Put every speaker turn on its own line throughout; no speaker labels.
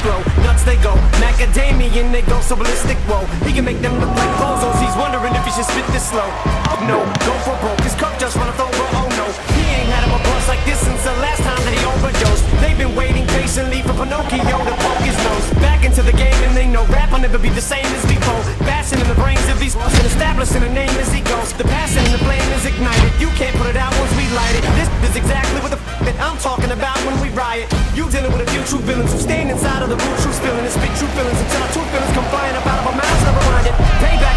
slow. Nuts they go, macadamian they go so ballistic. Whoa, he can make them look like bozos. He's wondering if he should spit this slow. Oh no, go for broke. His cup just runneth over. Oh no, he ain't had him a buzz like this since the last time that he overdosed. They've been waiting patiently for Pinocchio to poke his nose back into the game, and they know rap will never be the same as before. Bashing in the brains of these and establishing a name as he goes. The passion and the flame is ignited. You can't put it out once we light it. This is exactly what the that I'm talking about when we riot. You dealing with a few true villains who stand inside of the root, true spilling and spit true feelings until our true feelings come flying up out of our mouths. Never mind it. Payback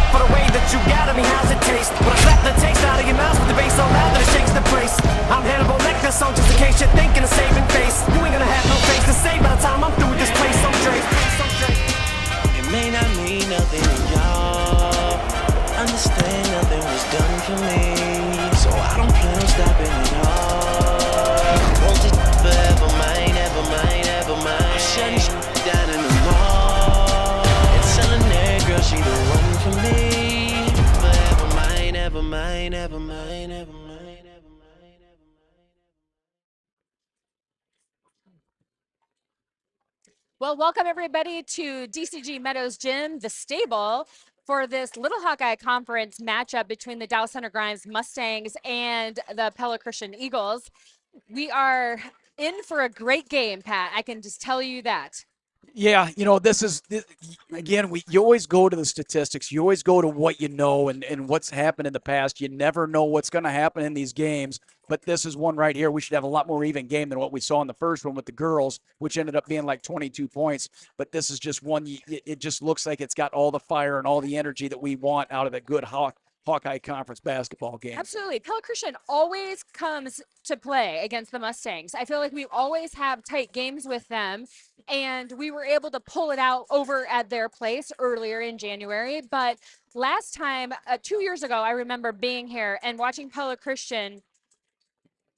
for the way that you got at me. How's it taste? When I slap the taste out of your mouth with the bass so loud that it shakes the place. I'm Hannibal Lecter, so just in case you're thinking of saving face, you ain't gonna have no face to say by the time I'm through with this place. So Drake.
It may not mean nothing to y'all. Understand nothing was done for me, so I don't plan on stopping at all. Won't it forever mine, ever mine, ever mine. Shutting shit down in the mall and telling that girl she the one for me. Forever mine, ever mine, ever mine, ever mine, ever mine, ever mine.
Well, welcome everybody to DCG Meadows Gym, the stable, for this Little Hawkeye Conference matchup between the Dallas Center Grimes Mustangs and the Pella Christian Eagles. We are in for a great game, Pat. I can just tell you that.
Yeah, again, you always go to the statistics. You always go to what you know and what's happened in the past. You never know what's going to happen in these games, but this is one right here. We should have a lot more even game than what we saw in the first one with the girls, which ended up being like 22 points. But this is just one, it just looks like it's got all the fire and all the energy that we want out of a good Hawkeye Conference basketball game.
Absolutely. Pella Christian always comes to play against the Mustangs. I feel like we always have tight games with them, and we were able to pull it out over at their place earlier in January. But last time, 2 years ago, I remember being here and watching Pella Christian.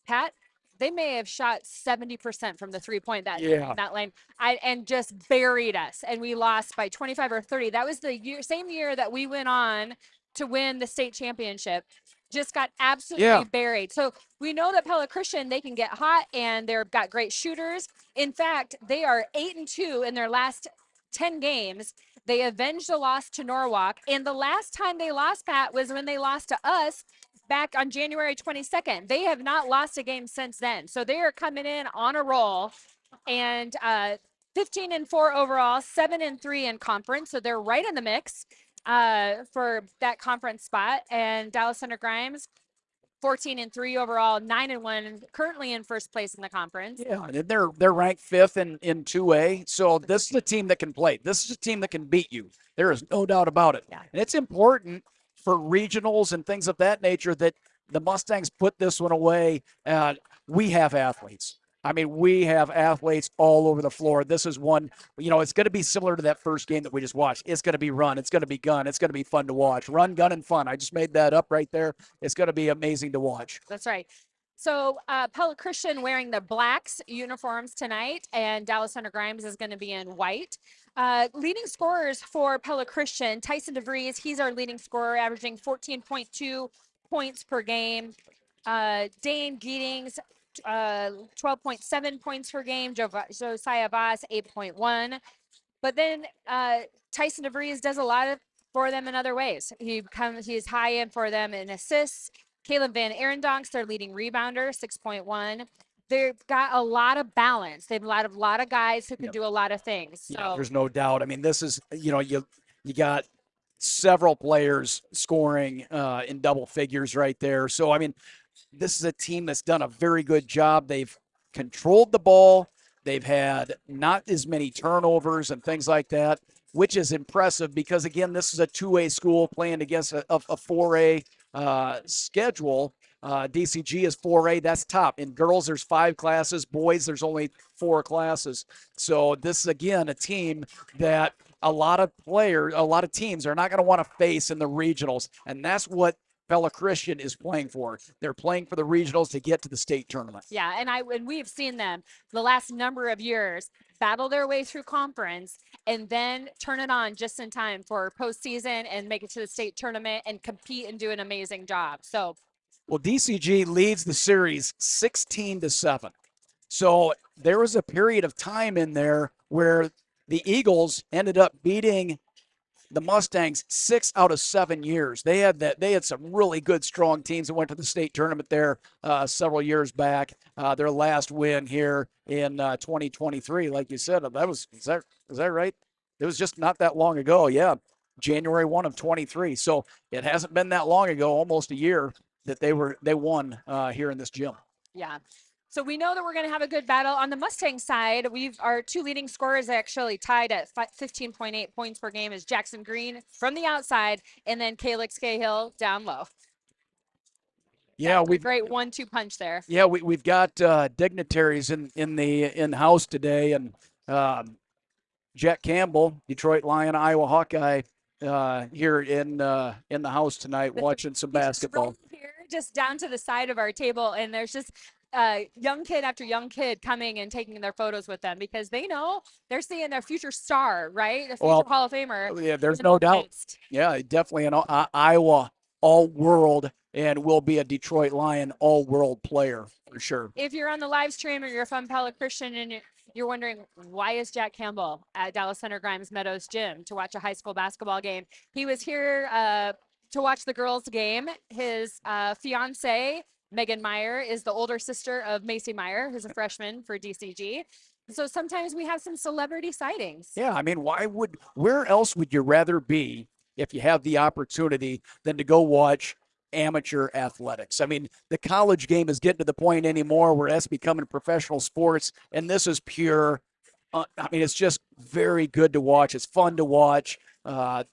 Pat, they may have shot 70% from the three-point that line, and just buried us, and we lost by 25 or 30. That was the same year that we went on to win the state championship. Just got absolutely buried. So we know that Pella Christian, they can get hot, and they've got great shooters. In fact, they are 8-2 in their last 10 games. They avenged a loss to Norwalk, and the last time they lost, Pat, was when they lost to us back on January 22nd. They have not lost a game since then. So they are coming in on a roll, and 15-4 overall, 7-3 in conference. So they're right in the mix for that conference spot. And Dallas Center Grimes, 14-3 overall, 9-1, currently in first place in the conference.
Yeah, and they're ranked fifth in 2A. So this is a team that can play. This is a team that can beat you. There is no doubt about it.
Yeah.
And it's important for regionals and things of that nature that the Mustangs put this one away. We have athletes. I mean, we have athletes all over the floor. This is one, it's going to be similar to that first game that we just watched. It's going to be run. It's going to be gun. It's going to be fun to watch. Run, gun, and fun. I just made that up right there. It's going to be amazing to watch.
That's right. So Pella Christian wearing the blacks uniforms tonight, and Dallas Center Grimes is going to be in white. Leading scorers for Pella Christian, Tyson DeVries, he's our leading scorer, averaging 14.2 points per game. Dane Giddings, 12.7 points per game. Josiah Voss, 8.1. But then Tyson DeVries does a lot for them in other ways. He's high in for them in assists. Caleb Van Arendonks, their leading rebounder, 6.1. They've got a lot of balance. They've got a lot of guys who can do a lot of things. So
yeah, there's no doubt. I mean, this is, you got several players scoring in double figures right there. So, I mean, this is a team that's done a very good job. They've controlled the ball. They've had not as many turnovers and things like that, which is impressive because, again, this is a 2A school playing against a 4A schedule. DCG is 4A. That's top. In girls, there's 5 classes. Boys, there's only 4 classes. So this is, again, a team that a lot of teams are not going to want to face in the regionals, and that's what Pella Christian is playing for. They're playing for the regionals to get to the state tournament.
Yeah, and we've seen them the last number of years battle their way through conference and then turn it on just in time for postseason and make it to the state tournament and compete and do an amazing job. So,
well, DCG leads the series 16-7. So there was a period of time in there where the Eagles ended up beating the Mustangs 6 out of 7 years. They had some really good, strong teams that went to the state tournament there several years back. Their last win here in 2023, like you said, is that right? It was just not that long ago. Yeah, January 1 of 23. So it hasn't been that long ago, almost a year, that they won here in this gym.
Yeah. So we know that we're going to have a good battle. On the Mustang side, our 2 leading scorers actually tied at 15.8 points per game is Jackson Green from the outside, and then Calix Cahill down low.
Yeah,
we've great 1-2 punch there.
Yeah, we've got dignitaries in the house today, and Jack Campbell, Detroit Lion, Iowa Hawkeye, here in the house tonight, watching some basketball.
Right here, just down to the side of our table, and there's just young kid after young kid coming and taking their photos with them because they know they're seeing their future star, right? A future Hall of Famer.
Yeah, there's no doubt. Yeah, definitely an Iowa all-world and will be a Detroit Lion all-world player for sure.
If you're on the live stream or you're from Pella Christian and you're wondering why is Jack Campbell at Dallas Center Grimes Meadows Gym to watch a high school basketball game, he was here to watch the girls' game. His fiance, Megan Meyer, is the older sister of Macy Meyer, who's a freshman for DCG. So sometimes we have some celebrity sightings.
Yeah, I mean, where else would you rather be if you have the opportunity than to go watch amateur athletics? I mean, the college game is getting to the point anymore where that's becoming professional sports, and this is pure. I mean, it's just very good to watch. It's fun to watch.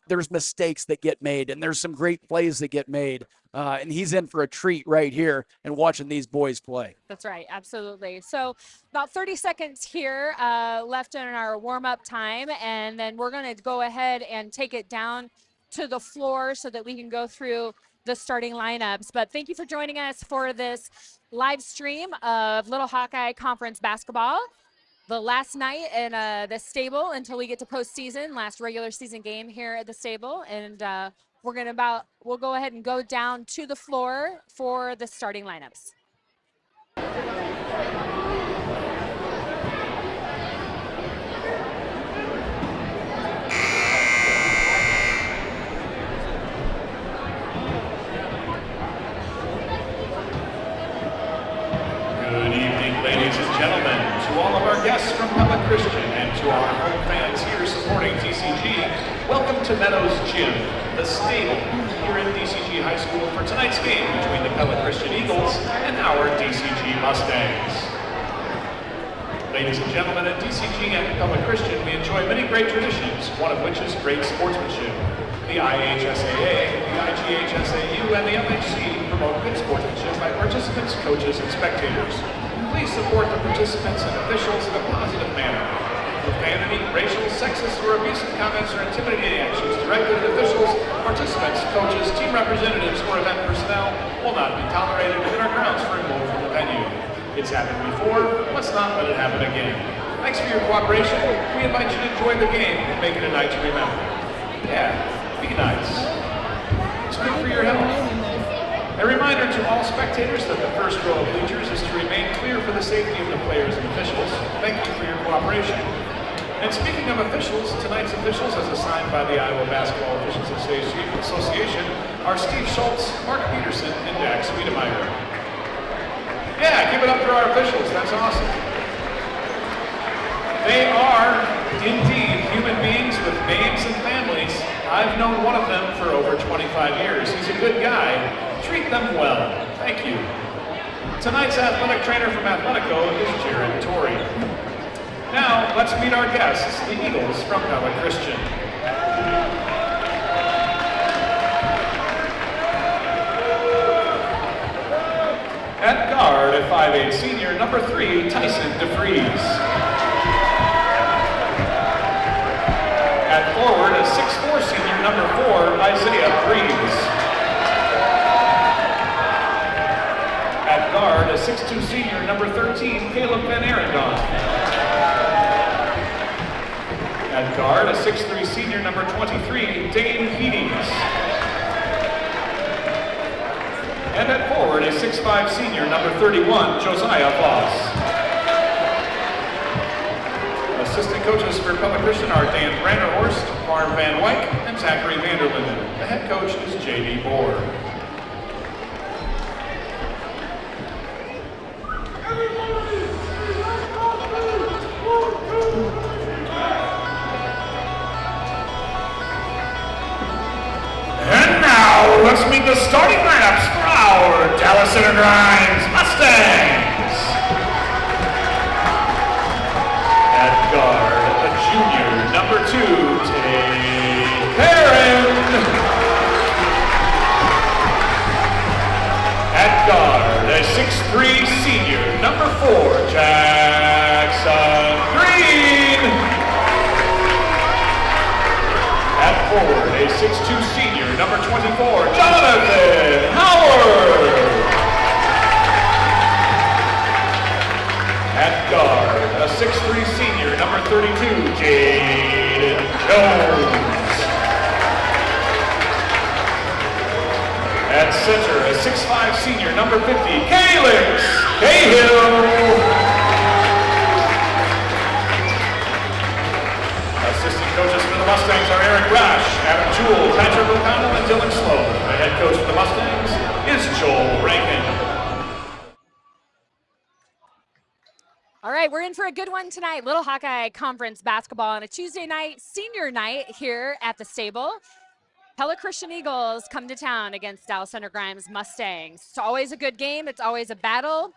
There's mistakes that get made, and there's some great plays that get made. And he's in for a treat right here and watching these boys play.
That's right. Absolutely. So about 30 seconds here left in our warm-up time, and then we're going to go ahead and take it down to the floor so that we can go through the starting lineups. But thank you for joining us for this live stream of Little Hawkeye Conference basketball. The last night in the stable until we get to postseason, last regular season game here at the stable. And we'll go ahead and go down to the floor for the starting lineups.
Good evening, ladies and gentlemen. To all of our guests from Pella Christian and to our home fans here supporting DCG, welcome to Meadows Gym, the stable here at DCG High School for tonight's game between the Pella Christian Eagles and our DCG Mustangs. Ladies and gentlemen, at DCG and Pella Christian, we enjoy many great traditions, one of which is great sportsmanship. The IHSAA, the IGHSAU, and the FHC promote good sportsmanship by participants, coaches, and spectators. Please support the participants and officials in a positive manner. Profanity, racial, sexist, or abusive comments or intimidating actions directed at officials, participants, coaches, team representatives, or event personnel will not be tolerated within our grounds for removal from the venue. It's happened before, let's not let it happen again. Thanks for your cooperation. We invite you to enjoy the game and make it a night to remember. Yeah, be nice. Speak for your health. A reminder to all spectators that the first row of bleachers is to remain clear for the safety of the players and officials. Thank you for your cooperation. And speaking of officials, tonight's officials, as assigned by the Iowa Basketball Officials Association, are Steve Schultz, Mark Peterson, and Dax Wiedemeyer. Yeah, give it up for our officials. That's awesome. They are indeed human beings with names and families. I've known one of them for over 25 years. He's a good guy. Treat them well. Thank you. Tonight's athletic trainer from Athletico is Jared Torrey. Now, let's meet our guests, the Eagles from Pella Christian. At guard, a 5'8" senior, number 3, Tyson DeFries. At forward, a 6'4" senior, number 4, Isaiah Breeze. At guard, a 6'2" senior, number 13, Caleb Van Arendonk. At guard, a 6'3" senior, number 23, Dane Heedings. And at forward, a 6'5" senior, number 31, Josiah Voss. A assistant coaches for Pella Christian are Dan Branderhorst, Barn Van Wyk, and Zachary Vanderlinden. The head coach is J.D. Bohr. And now, let's meet the starting lineups for our Dallas Center Grimes Mustangs. At guard, a junior, number 2, Tay Perrin. At guard, a 6'3" senior, number 4, Jackson Green. At forward, a 6'2" senior, number 24, Jonathan Howard. At guard, a 6'3" senior, number 32, Jaden Jones. At center, a 6'5" senior, number 50, Calix Cahill. Assistant coaches for the Mustangs are Eric Rash, Adam Jewell, Patrick O'Connell, and Dylan Sloan. The head coach for the Mustangs is Joel Rankin.
All right, we're in for a good one tonight. Little Hawkeye Conference basketball on a Tuesday night, senior night here at the stable. Pella Christian Eagles come to town against Dallas Center Grimes Mustangs. It's always a good game. It's always a battle.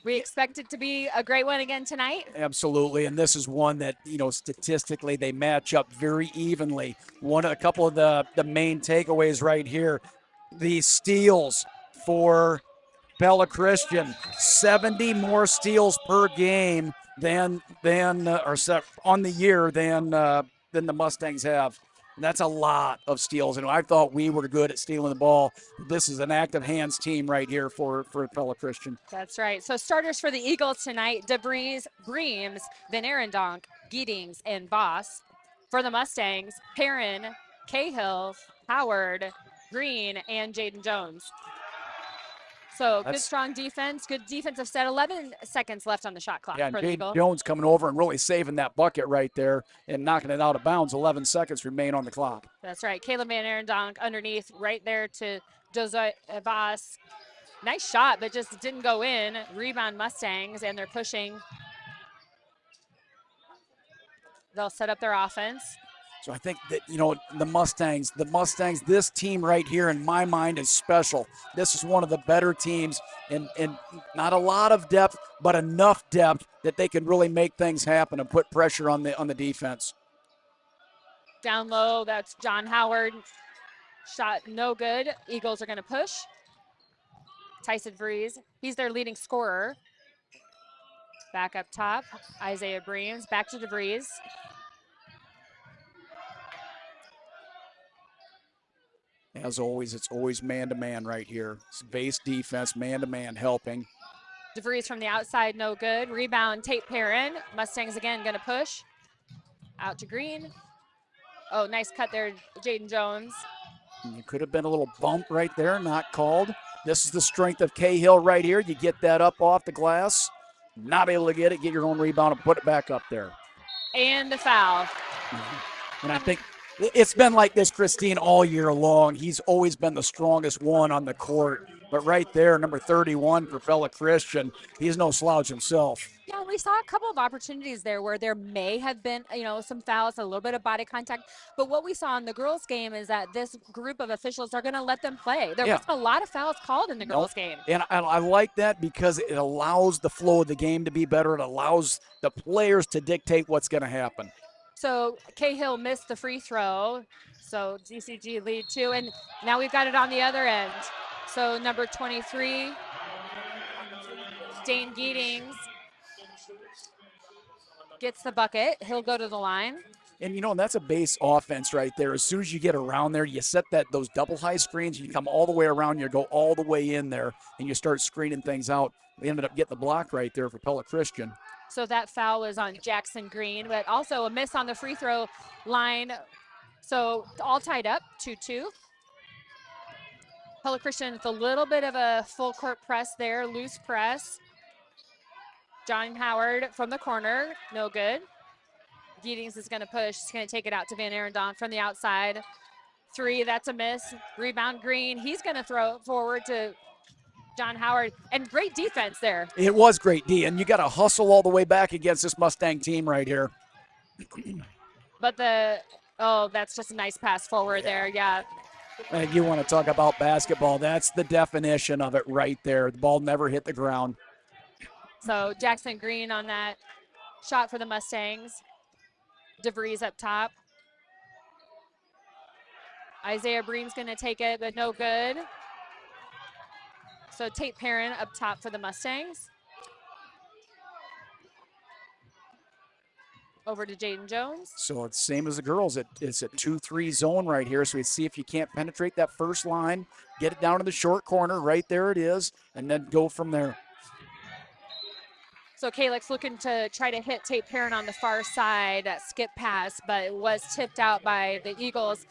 We expect it to be a great one again tonight.
Absolutely, and this is one that, you know, statistically they match up very evenly. A couple of the main takeaways right here. The steals for Pella Christian, 70 more steals per game than on the year than the Mustangs have. And that's a lot of steals. And I thought we were good at stealing the ball. This is an active hands team right here for Pella Christian.
That's right. So starters for the Eagles tonight, DeVries, Breams, Van Arendonk, Giddings, and Boss. For the Mustangs, Perrin, Cahill, Howard, Green, and Jaden Jones. So good, strong defense, good defensive set. 11 seconds left on the shot clock.
Yeah, and
for the
Jaden
Eagles.
Jones coming over and really saving that bucket right there and knocking it out of bounds. 11 seconds remain on the clock.
That's right. Caleb Van Arendonk underneath right there to Josiah Voss. Nice shot, but just didn't go in. Rebound Mustangs, and they're pushing. They'll set up their offense.
So I think that, you know, the Mustangs, this team right here in my mind is special. This is one of the better teams and not a lot of depth, but enough depth that they can really make things happen and put pressure on the defense.
Down low, that's John Howard. Shot no good. Eagles are going to push. Tyson Vrees, he's their leading scorer. Back up top, Isaiah Breams, back to DeVries.
As always, it's always man-to-man right here. It's base defense, man-to-man helping.
DeVries from the outside, no good. Rebound, Tate Perrin. Mustangs again going to push. Out to Green. Oh, nice cut there, Jaden Jones.
It could have been a little bump right there, not called. This is the strength of Cahill right here. You get that up off the glass, not able to get it, get your own rebound and put it back up there.
And the foul.
And I think it's been like this, Christine, all year long. He's always been the strongest one on the court. But right there, number 31 for Pella Christian, he's no slouch himself.
Yeah, we saw a couple of opportunities there where there may have been, you know, some fouls, a little bit of body contact. But what we saw in the girls' game is that this group of officials are going to let them play. There wasn't a lot of fouls called in the girls' game.
And I like that because it allows the flow of the game to be better. It allows the players to dictate what's going to happen.
So Cahill missed the free throw. So DCG lead 2. And now we've got it on the other end. So number 23, Dane Giddings, gets the bucket. He'll go to the line.
And, you know, that's a base offense right there. As soon as you get around there, you set those double high screens, you come all the way around, you go all the way in there, and you start screening things out. We ended up getting the block right there for Pella Christian.
So that foul was on Jackson Green, but also a miss on the free throw line. So all tied up, 2-2. Pella Christian with a little bit of a full court press there, loose press. John Howard from the corner, no good. Giddings is going to push. He's going to take it out to Van Arendonk from the outside. 3, that's a miss. Rebound Green. He's going to throw it forward to John Howard. And great defense there.
It was great, D, and you got to hustle all the way back against this Mustang team right here.
But that's just a nice pass forward there. Yeah.
And you want to talk about basketball. That's the definition of it right there. The ball never hit the ground.
So Jackson Green on that shot for the Mustangs. DeVries up top. Isaiah Bream's going to take it, but no good. So Tate Perrin up top for the Mustangs. Over to Jaden Jones.
So it's same as the girls. It's a 2-3 zone right here. So we see if you can't penetrate that first line, get it down to the short corner. Right there it is, and then go from there.
So Kalix looking to try to hit Tate Perrin on the far side, that skip pass, but it was tipped out by the Eagles.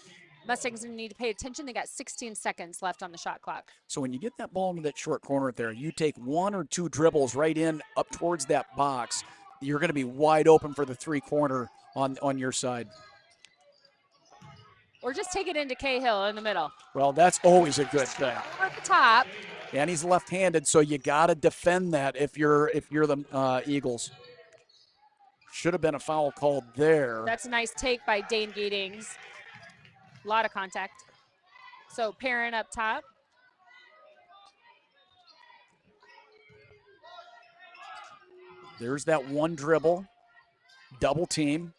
Mustangs need to pay attention. They got 16 seconds left on the shot clock.
So when you get that ball into that short corner there, you take 1 or 2 dribbles right in up towards that box. You're going to be wide open for the 3-corner on your side.
Or just take it into Cahill in the middle.
Well, that's always a good thing.
At the top.
And he's left-handed, so you got to defend that if you're the Eagles. Should have been a foul called there.
That's a nice take by Dane Giddings. A lot of contact. So Perrin up top.
There's that one dribble, double team.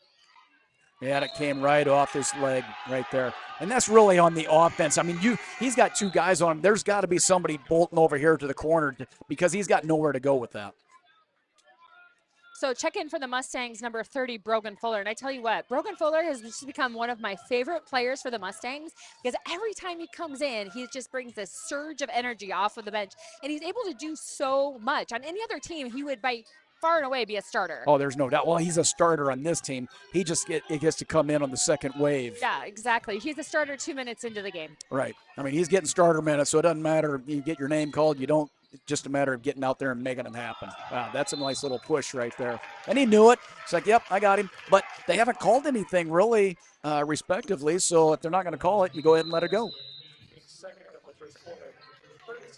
And it came right off his leg right there. And that's really on the offense. I mean, he's got 2 guys on him. There's got to be somebody bolting over here to the corner because he's got nowhere to go with that.
So check in for the Mustangs, number 30, Brogan Fuller. And I tell you what, Brogan Fuller has just become one of my favorite players for the Mustangs because every time he comes in, he just brings this surge of energy off of the bench. And he's able to do so much. On any other team, he would by far and away be a starter.
Oh, there's no doubt. Well, he's a starter on this team. He gets to come in on the second wave.
Yeah, exactly. He's a starter 2 minutes into the game.
Right. I mean, he's getting starter minutes, so it doesn't matter if you get your name called. You don't. It's just a matter of getting out there and making it happen. Wow, that's a nice little push right there. And he knew it. It's like, yep, I got him. But they haven't called anything really respectively, so if they're not going to call it, you go ahead and let it go.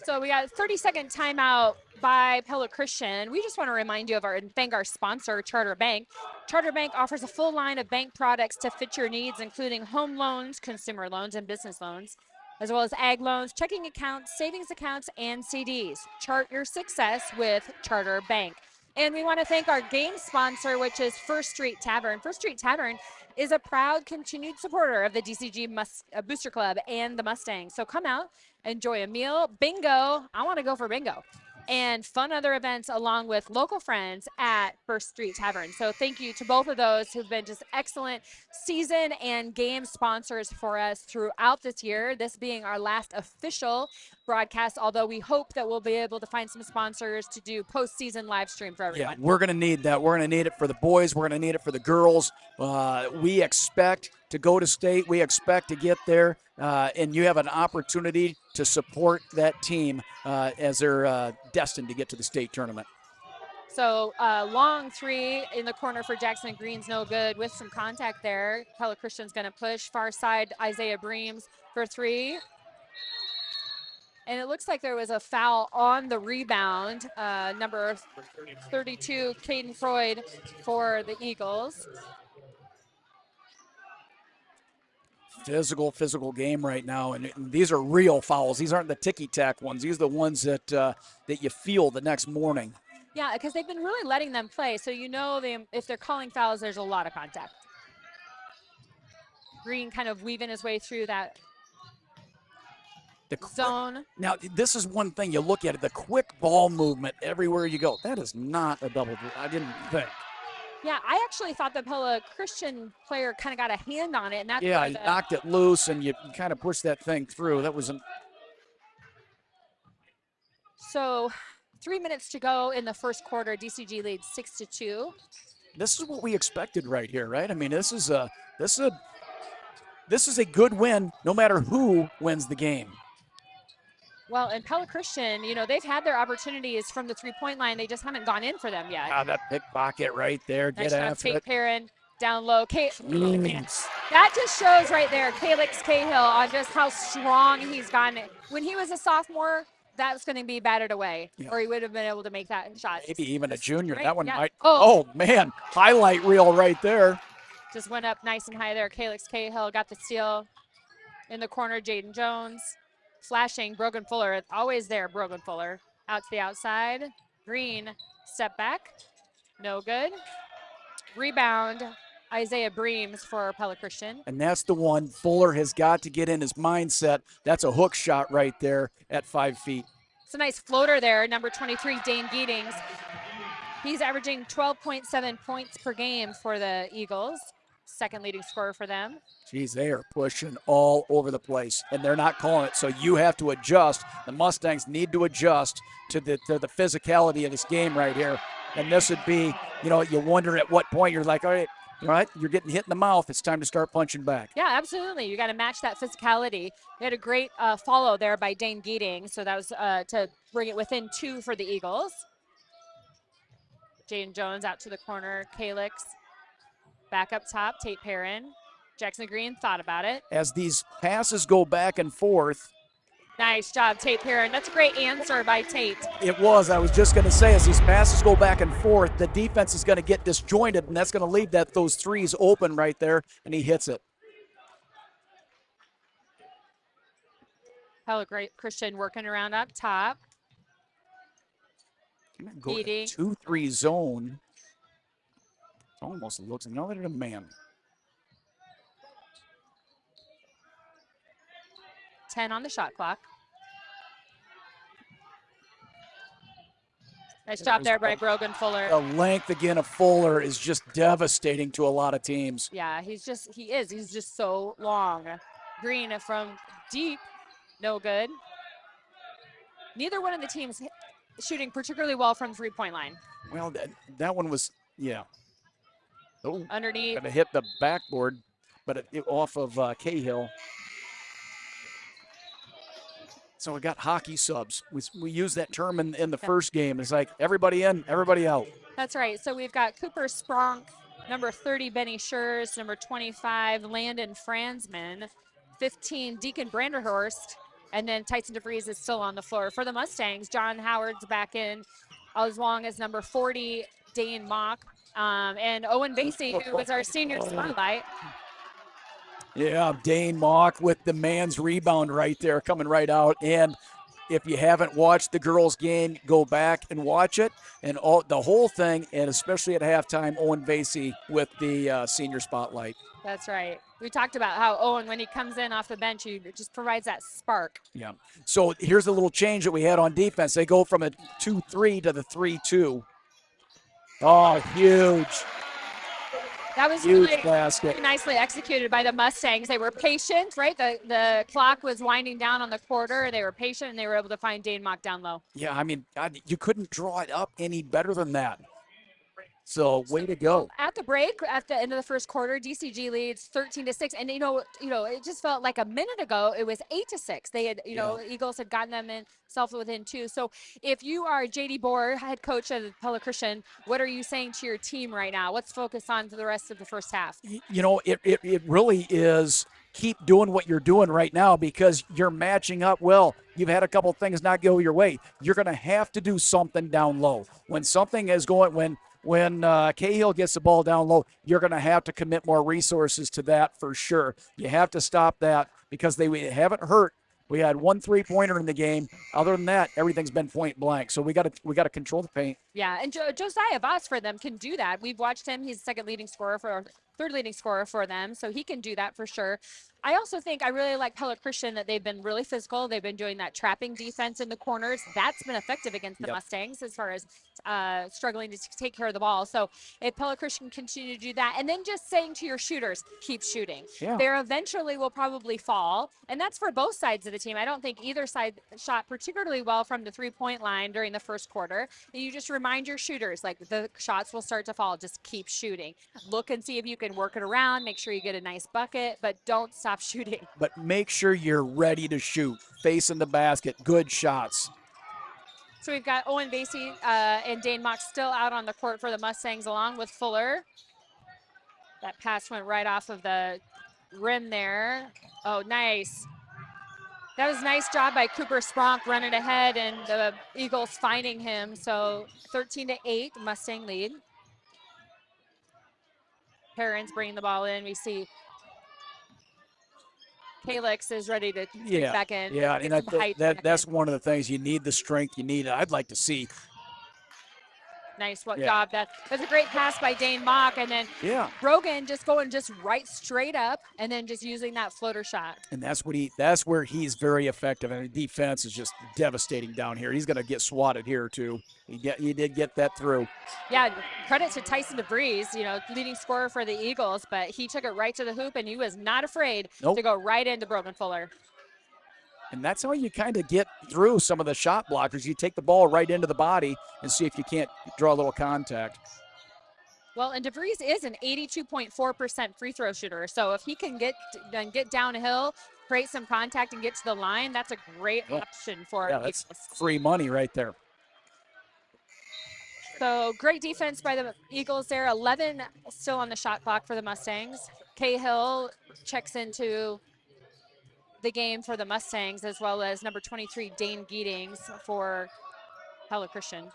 So we got a 30-second timeout by Pella Christian. We just want to remind you of and thank our sponsor, Charter Bank. Charter Bank offers a full line of bank products to fit your needs, including home loans, consumer loans, and business loans, as well as ag loans, checking accounts, savings accounts, and CDs. Chart your success with Charter Bank. And we want to thank our game sponsor, which is First Street Tavern. First Street Tavern is a proud continued supporter of the DCG Booster Club and the Mustangs. So come out, enjoy a meal, bingo. I want to go for bingo. And fun other events along with local friends at First Street Tavern. So thank you to both of those who've been just excellent season and game sponsors for us throughout this year, this being our last official broadcast, although we hope that we'll be able to find some sponsors to do postseason live stream for everyone.
Yeah, we're going to need that. We're going to need it for the boys. We're going to need it for the girls. We expect to go to state. We expect to get there. And you have an opportunity to support that team as they're destined to get to the state tournament.
So long 3 in the corner for Jackson Green's no good with some contact there. Pella Christian's going to push. Far side, Isaiah Breams for 3. And it looks like there was a foul on the rebound. Number 32, Caden Freud for the Eagles.
Physical game right now, and these are real fouls. These aren't the ticky-tack ones. These are the ones that that you feel the next morning.
Yeah, because they've been really letting them play, so you know if they're calling fouls, there's a lot of contact. Green kind of weaving his way through that zone.
Now, this is one thing you look at it, the quick ball movement everywhere you go. That is not a double. I didn't think.
Yeah, I actually thought the Pella Christian player kind of got a hand on it. And that's
he knocked it loose, and you kind of pushed that thing through. That was
So 3 minutes to go in the first quarter. DCG leads 6-2.
This is what we expected right here, right? I mean, this is a good win no matter who wins the game.
Well, and Pella Christian, they've had their opportunities from the 3-point line. They just haven't gone in for them yet.
Ah, that pickpocket right there. Get
Nice job,
after
Tate
it.
Perrin down low.
Mm.
That just shows right there, Calix Cahill, on just how strong he's gotten. When he was a sophomore, that's going to be batted away, or he would have been able to make that shot.
Maybe even a junior.
Right?
That one
Yeah.
might.
Oh.
Oh, man. Highlight reel right there.
Just went up nice and high there. Calix Cahill got the steal in the corner. Jaden Jones flashing. Brogan Fuller, always there. Brogan Fuller out to the outside. Green, step back. No good. Rebound, Isaiah Breams for Pella Christian.
And that's the one Fuller has got to get in his mindset. That's a hook shot right there at 5 feet.
It's a nice floater there. Number 23, Dane Geetings. He's averaging 12.7 points per game for the Eagles. Second leading scorer for them.
Geez, they are pushing all over the place, and they're not calling it. So you have to adjust. The Mustangs need to adjust to the physicality of this game right here. And this would be, you wonder at what point you're like, all right, you're getting hit in the mouth. It's time to start punching back.
Yeah, absolutely. You got to match that physicality. They had a great follow there by Dane Geeting. So that was to bring it within 2 for the Eagles. Jaden Jones out to the corner. Calix back up top. Tate Perrin. Jackson Green thought about it.
As these passes go back and forth.
Nice job, Tate Perrin. That's a great answer by Tate.
It was. I was just going to say, as these passes go back and forth, the defense is going to get disjointed, and that's going to leave those threes open right there, and he hits it.
Pella Christian working around up top.
Go to 2-3 zone. Almost looks another to man.
10 on the shot clock. Nice job there by Brogan Fuller.
The length again of Fuller is just devastating to a lot of teams.
Yeah, he's just so long. Green from deep, no good. Neither one of the teams shooting particularly well from 3-point line.
Well, that one was, yeah. Oh,
underneath.
Gonna hit the backboard, but it off of Cahill. So we got hockey subs. We used that term in the first game. It's like everybody in, everybody out.
That's right. So we've got Cooper Spronk, number 30, Benny Schurz, number 25, Landon Franzman, 15, Deacon Branderhorst, and then Tyson DeVries is still on the floor. For the Mustangs, John Howard's back in, as long as number 40, Dane Mock, and Owen Basie, who was our senior spotlight.
Yeah, Dane Mock with the man's rebound right there, coming right out. And if you haven't watched the girls' game, go back and watch it. And the whole thing, and especially at halftime, Owen Basie with the senior spotlight.
That's right. We talked about how Owen, when he comes in off the bench, he just provides that spark.
Yeah. So here's a little change that we had on defense. They go from a 2-3 to the 3-2. Oh, huge.
That was
Huge
really
basket.
nicely executed by the Mustangs. They were patient, right? The clock was winding down on the quarter. They were patient, and they were able to find Dane Mock down low.
Yeah, I mean, God, you couldn't draw it up any better than that. So way to go.
At the break, at the end of the first quarter, DCG leads 13-6, and it just felt like a minute ago it was 8-6. They had, Eagles had gotten them in within 2. So if you are JD Bohr, head coach of Pella Christian, what are you saying to your team right now? What's focus on for the rest of the first half?
It really is. Keep doing what you're doing right now because you're matching up well. You've had a couple things not go your way. You're going to have to do something down low. When something is going, when Cahill gets the ball down low, you're going to have to commit more resources to that for sure. You have to stop that because they haven't hurt. We had 1 3-pointer in the game. Other than that, everything's been point blank. So we got to control the paint.
Yeah, and Josiah Voss for them can do that. We've watched him. He's the third leading scorer for them, so he can do that for sure. I also think I really like Pella Christian that they've been really physical. They've been doing that trapping defense in the corners. That's been effective against the Mustangs as far as struggling to take care of the ball. So if Pella Christian continue to do that, and then just saying to your shooters, keep shooting.
Yeah.
They eventually will probably fall, and that's for both sides of the team. I don't think either side shot particularly well from the 3-point line during the first quarter. You just remind your shooters, like the shots will start to fall. Just keep shooting. Look and see if you can and work it around. Make sure you get a nice bucket, but don't stop shooting.
But make sure you're ready to shoot, facing the basket, good shots.
So we've got Owen Basie and Dane Mock still out on the court for the Mustangs along with Fuller. That pass went right off of the rim there. Oh, nice. That was a nice job by Cooper Spronk running ahead and the Eagles finding him. So 13-8, Mustang lead. Perrins bringing the ball in. We see Calix is ready to take back in.
Yeah,
get
and
some height back
that's
in.
one of the things. You need the strength. You need. I'd like to see.
Nice
Yeah.
job. That's a great pass by Dane Mock. And then
Yeah,
Brogan just going just right straight up and then just using that floater shot.
and that's where he's very effective. And defense is just devastating down here. He's going to get swatted here too. He did get that through.
Yeah, credit to Tyson DeVries, leading scorer for the Eagles, but he took it right to the hoop and he was not afraid
Nope.
to go right into Brogan Fuller.
And that's how you kind of get through some of the shot blockers. You take the ball right into the body and see if you can't draw a little contact.
Well, and DeVries is an 82.4% free throw shooter. So if he can get downhill, create some contact, and get to the line, that's a great option for
Yeah,
the
that's
Eagles.
free money right there.
So great defense by the Eagles there. 11 still on the shot clock for the Mustangs. Cahill checks into the game for the Mustangs, as well as number 23, Dane Geetings for Pella Christian.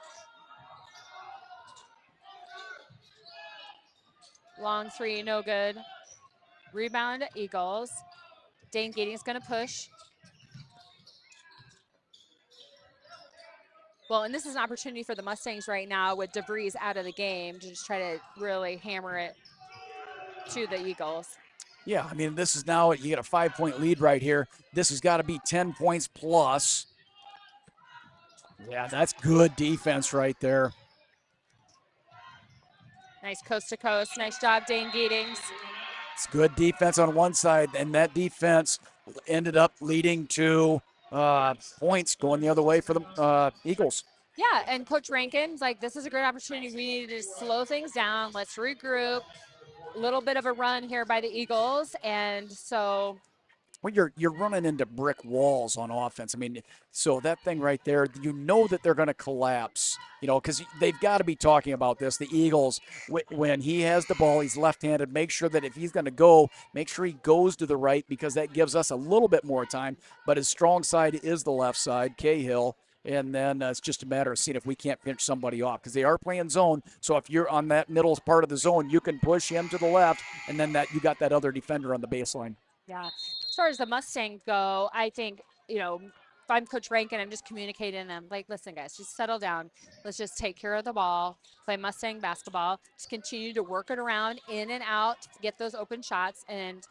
Long three, no good. Rebound, Eagles. Dane Geetings going to push. Well, and this is an opportunity for the Mustangs right now with DeVries out of the game to just try to really hammer it to the Eagles.
Yeah, I mean, this is now, you get a 5-point lead right here. This has got to be 10 points plus. Yeah, that's good defense right there.
Nice coast to coast. Nice job, Dane Geetings.
It's good defense on one side, and that defense ended up leading to points going the other way for the Eagles.
Yeah, and Coach Rankin's like, this is a great opportunity. We need to slow things down. Let's regroup. A little bit of a run here by the Eagles, and so
Well, you're running into brick walls on offense. I mean, so that thing right there, you know that they're going to collapse, because they've got to be talking about this. The Eagles, when he has the ball, he's left-handed. Make sure that if he's going to go, make sure he goes to the right because that gives us a little bit more time. But his strong side is the left side, Cahill. And then it's just a matter of seeing if we can't pinch somebody off because they are playing zone. So if you're on that middle part of the zone, you can push him to the left, and then you got that other defender on the baseline.
yeah. As far as the Mustangs go, I think, if I'm Coach Rankin, I'm just communicating to them, like, listen, guys, just settle down. Let's just take care of the ball, play Mustang basketball, just continue to work it around in and out, get those open shots, and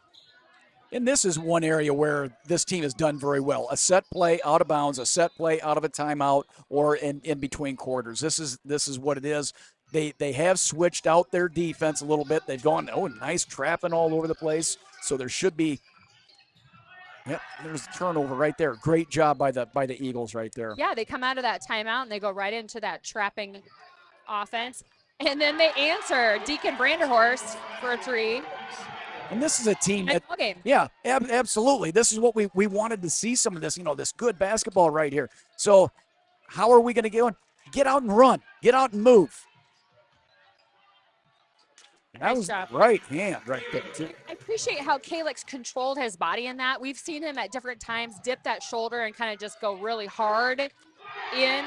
this is one area where this team has done very well. A set play out of bounds, a set play out of a timeout, or in between quarters. This is what it is. They have switched out their defense a little bit. They've gone, nice trapping all over the place. So there should be. Yep, there's a turnover right there. Great job by the Eagles right there.
yeah, they come out of that timeout and they go right into that trapping offense. And then they answer Deacon Branderhorst for a three.
And this is a team
Nice
that,
ball game.
yeah, absolutely. This is what we wanted to see, some of this, this good basketball right here. So how are we going to get on? Get out and run. Get out and move. That
Nice
was
job.
right hand right there, too.
I appreciate how Calix controlled his body in that. We've seen him at different times dip that shoulder and kind of just go really hard in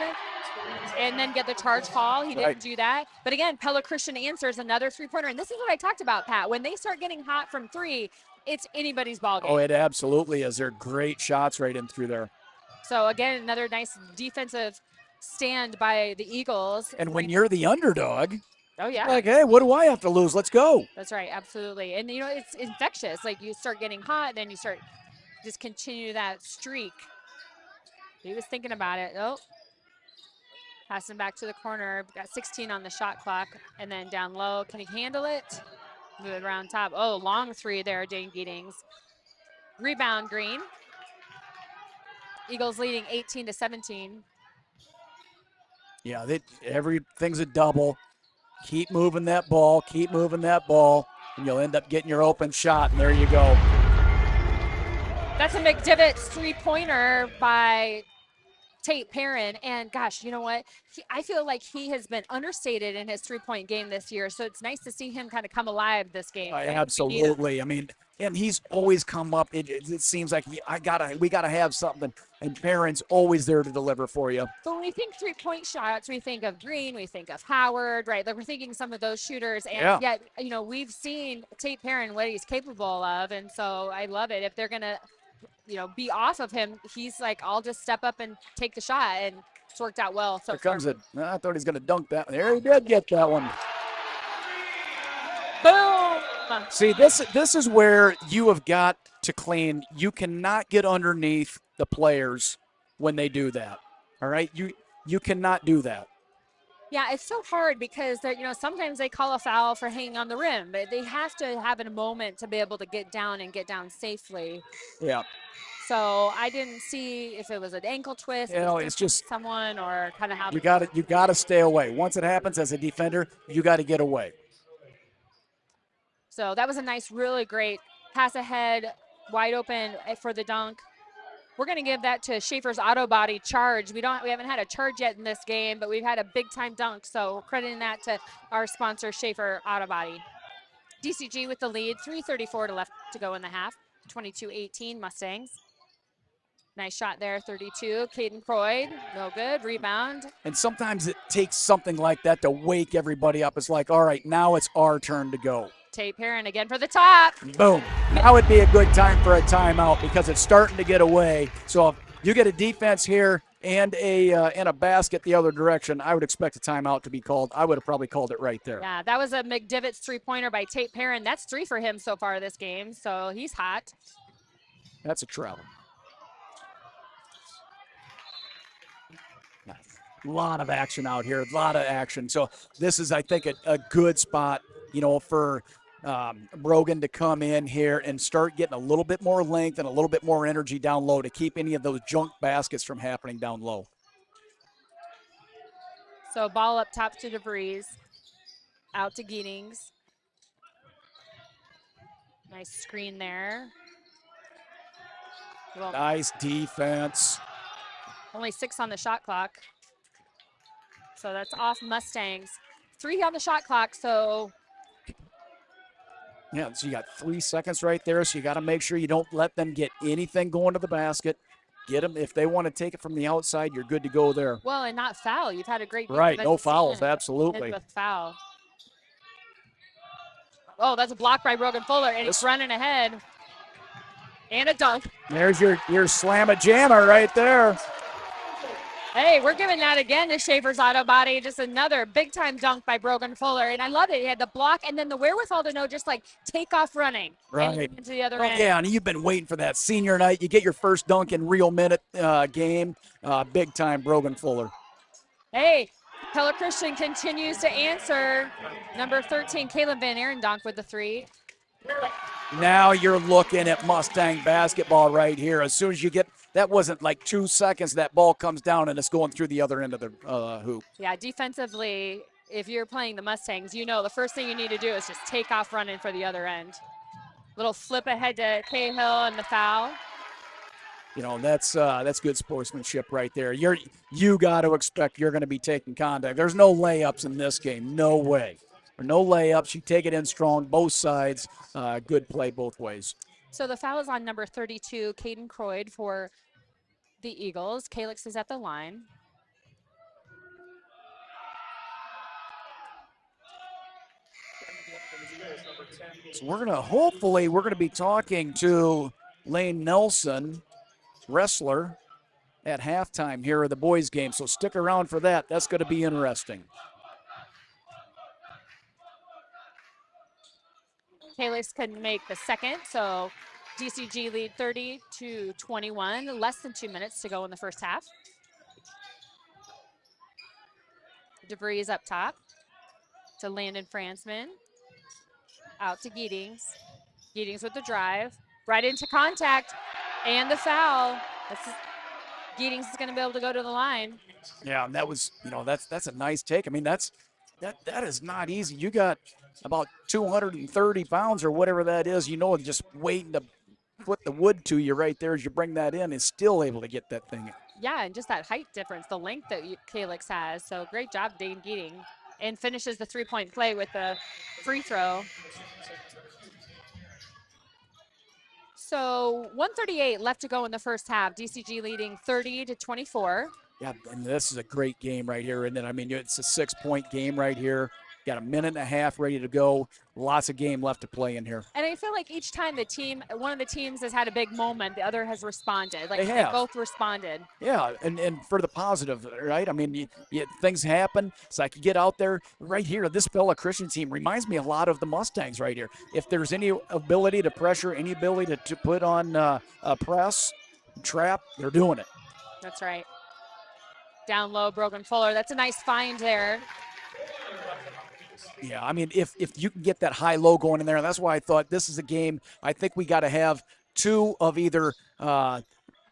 and then get the charge call. He didn't
Right.
do that. But again, Pella Christian answers another three-pointer. And this is what I talked about, Pat. When they start getting hot from three, it's anybody's ball game.
Oh, it absolutely is. They're great shots right in through there.
So again, another nice defensive stand by the Eagles.
And when you're the underdog,
Oh, yeah.
like, hey, what do I have to lose? Let's go.
That's right. Absolutely. And, it's infectious. Like, you start getting hot, then you start just continue that streak. He was thinking about it. Oh, passing back to the corner. Got 16 on the shot clock. And then down low. Can he handle it? Move it around top. Oh, long three there, Dane Geetings. Rebound, Green. Eagles leading 18-17.
Yeah, everything's a double. Keep moving that ball. Keep moving that ball. and you'll end up getting your open shot, and there you go.
That's a McDivitt's three-pointer by Tate Perrin. And gosh, you know what? I feel like he has been understated in his three-point game this year. So it's nice to see him kind of come alive this game.
Absolutely. I mean, and he's always come up. It seems like we gotta have something, and Perrin's always there to deliver for you.
But when we think three-point shots, we think of Green, we think of Howard, right? Like we're thinking some of those shooters, and yet, you know, we've seen Tate Perrin what he's capable of, and so I love it. If they're gonna, you know, be off of him, he's like, I'll just step up and take the shot, and it's worked out well. So
here comes it. I thought he was gonna dunk that. There he did get that one.
Boom.
See, this is where you have got to clean. You cannot get underneath the players when they do that. All right, you cannot do that.
Yeah, it's so hard because you know, sometimes they call a foul for hanging on the rim, but they have to have a moment to be able to get down and get down safely.
Yeah.
So I didn't see if it was an ankle twist.
You know, it's just
someone or kind of how
you got to stay away. Once it happens as a defender, you got to get away.
So that was a nice, really great pass ahead, wide open for the dunk. We're going to give that to Schaefer's Auto Body charge. We haven't had a charge yet in this game, but we've had a big time dunk. So crediting that to our sponsor, Schaefer Auto Body. DCG with the lead, 3:34 left to go in the half. 22-18 Mustangs. Nice shot there, 32. Caden Croyd, no good. Rebound.
And sometimes it takes something like that to wake everybody up. It's like, all right, now it's our turn to go.
Tate Perrin again for the top.
Boom. Now would be a good time for a timeout because it's starting to get away. So if you get a defense here and a basket the other direction, I would expect a timeout to be called. I would have probably called it right there.
Yeah, that was a McDivitt's three-pointer by Tate Perrin. That's 3 for him so far this game, so he's hot.
That's a travel. A lot of action out here, a lot of action. So this is, I think, a good spot, you know, for Brogan to come in here and start getting a little bit more length and a little bit more energy down low to keep any of those junk baskets from happening down low.
So ball up top to DeVries, out to Giddings. Nice screen there. Well,
nice defense.
only 6 on the shot clock. So that's off Mustangs. 3 on the shot clock, so.
Yeah, so you got 3 seconds right there, so you got to make sure you don't let them get anything going to the basket. Get them, if they want to take it from the outside, you're good to go there.
Well, and not foul. You've had a great game.
Right, no fouls, absolutely.
With foul. Oh, that's a block by Brogan Fuller, and he's running ahead. And a dunk.
There's your slam-a-jammer right there.
Hey, we're giving that again to Schaefer's Auto Body. Just another big-time dunk by Brogan Fuller. And I love it. He had the block and then the wherewithal to know just, like, take off running.
Right.
Into the other end.
Yeah, and you've been waiting for that senior night. You get your first dunk in real minute game. Big-time Brogan Fuller.
Hey, Pella Christian continues to answer. Number 13, Caleb Van Arendonk with the 3.
Now you're looking at Mustang basketball right here. As soon as you get, that wasn't like 2 seconds, that ball comes down and it's going through the other end of the hoop.
Yeah, defensively, if you're playing the Mustangs, you know the first thing you need to do is just take off running for the other end. Little flip ahead to Cahill and the foul.
You know, that's good sportsmanship right there. You got to expect you're going to be taking contact. There's no layups in this game. No way. Or no layups. You take it in strong, both sides. Good play both ways.
So the foul is on number 32, Caden Croyd for the Eagles. Calix is at the line.
So we're going to be talking to Lane Nelson, wrestler, at halftime here of the boys game. So stick around for that. That's going to be interesting.
Calix can make the second, so DCG lead 30-21. Less than 2 minutes to go in the first half. DeVries up top to Landon Fransman. Out to Giddings. Giddings with the drive. Right into contact. And the foul. Giddings is going to be able to go to the line.
Yeah, and that was, that's a nice take. I mean, that is not easy. You got about 230 pounds or whatever that is, just waiting to put the wood to you right there as you bring that in, is still able to get that thing.
Yeah, and just that height difference, the length that Calix has. So great job, Dane Geeting. And finishes the 3-point play with the free throw. So 138 left to go in the first half. DCG leading 30-24.
Yeah, and this is a great game right here. And then, it's a 6-point game right here. Got a minute and a half ready to go. Lots of game left to play in here.
And I feel like each time one of the teams has had a big moment, the other has responded. Like
They have.
both responded.
Yeah, and for the positive, right? Things happen. It's like you get out there right here. This Pella Christian team reminds me a lot of the Mustangs right here. If there's any ability to pressure, any ability to put on a press, trap, they're doing it.
That's right. Down low, Brogan Fuller. That's a nice find there.
Yeah, if you can get that high-low going in there, that's why I thought this is a game. I think we got to have two of either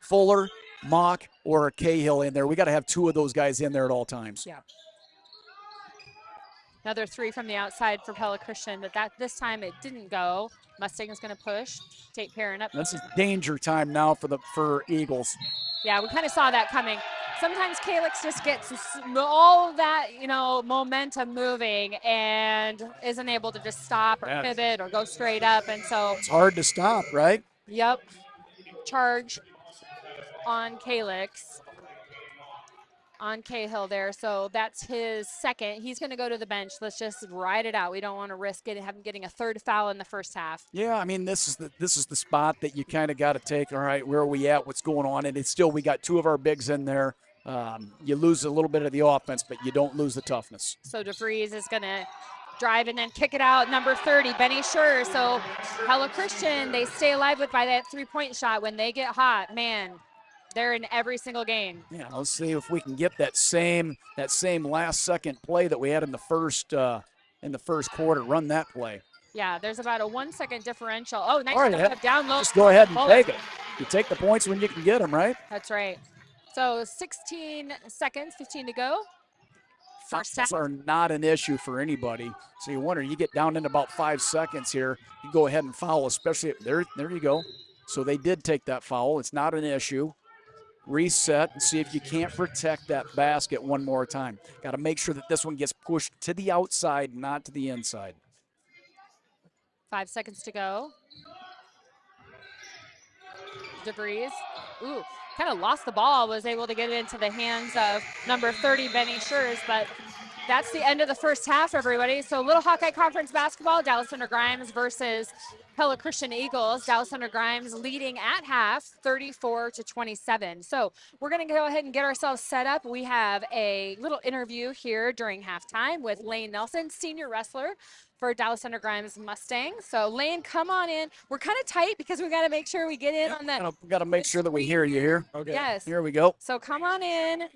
Fuller, Mock, or Cahill in there. We got to have two of those guys in there at all times.
Yeah. Another three from the outside for Pella Christian, but this time it didn't go. Mustang is going to push. Tate Perrin up.
This is danger time now for Eagles.
Yeah, we kind of saw that coming. Sometimes Calix just gets all that, momentum moving and isn't able to just stop or pivot or go straight up. And so
it's hard to stop, right?
Yep. Charge on Calix. On Cahill there. So that's his second. He's going to go to the bench. Let's just ride it out. We don't want to risk him getting a third foul in the first half.
Yeah, this is the spot that you kind of got to take. All right, where are we at? What's going on? And it's still, we got two of our bigs in there. You lose a little bit of the offense, but you don't lose the toughness.
So DeVries is going to drive and then kick it out. Number 30, Benny Schur. So Pella Christian, they stay alive by that three-point shot. When they get hot, man, they're in every single game.
Yeah, let's see if we can get that same last-second play that we had in the first quarter. Run that play.
Yeah, there's about a 1 second differential. Oh, nice down low.
Just go ahead and take it. You take the points when you can get them, right?
That's right. So 16 seconds, 15 to go. First half.
Fouls are not an issue for anybody. So you wonder, you get down in about 5 seconds here, you go ahead and foul, especially there you go. So they did take that foul. It's not an issue. Reset and see if you can't protect that basket one more time. Got to make sure that this one gets pushed to the outside, not to the inside.
5 seconds to go. DeVries. Ooh, kind of lost the ball, was able to get it into the hands of number 30, Benny Schurz, but that's the end of the first half, everybody. So Little Hawkeye Conference basketball, Dallas Thunder Grimes versus Pella Christian Eagles. Dallas Thunder Grimes leading at half, 34-27. So we're going to go ahead and get ourselves set up. We have a little interview here during halftime with Lane Nelson, senior wrestler for Dallas Thunder Grimes Mustangs. So Lane, come on in. We're kind of tight because we got to make sure we get in on that.
Got to make sure that we hear you here.
Okay. Yes.
Here we go.
So come on in.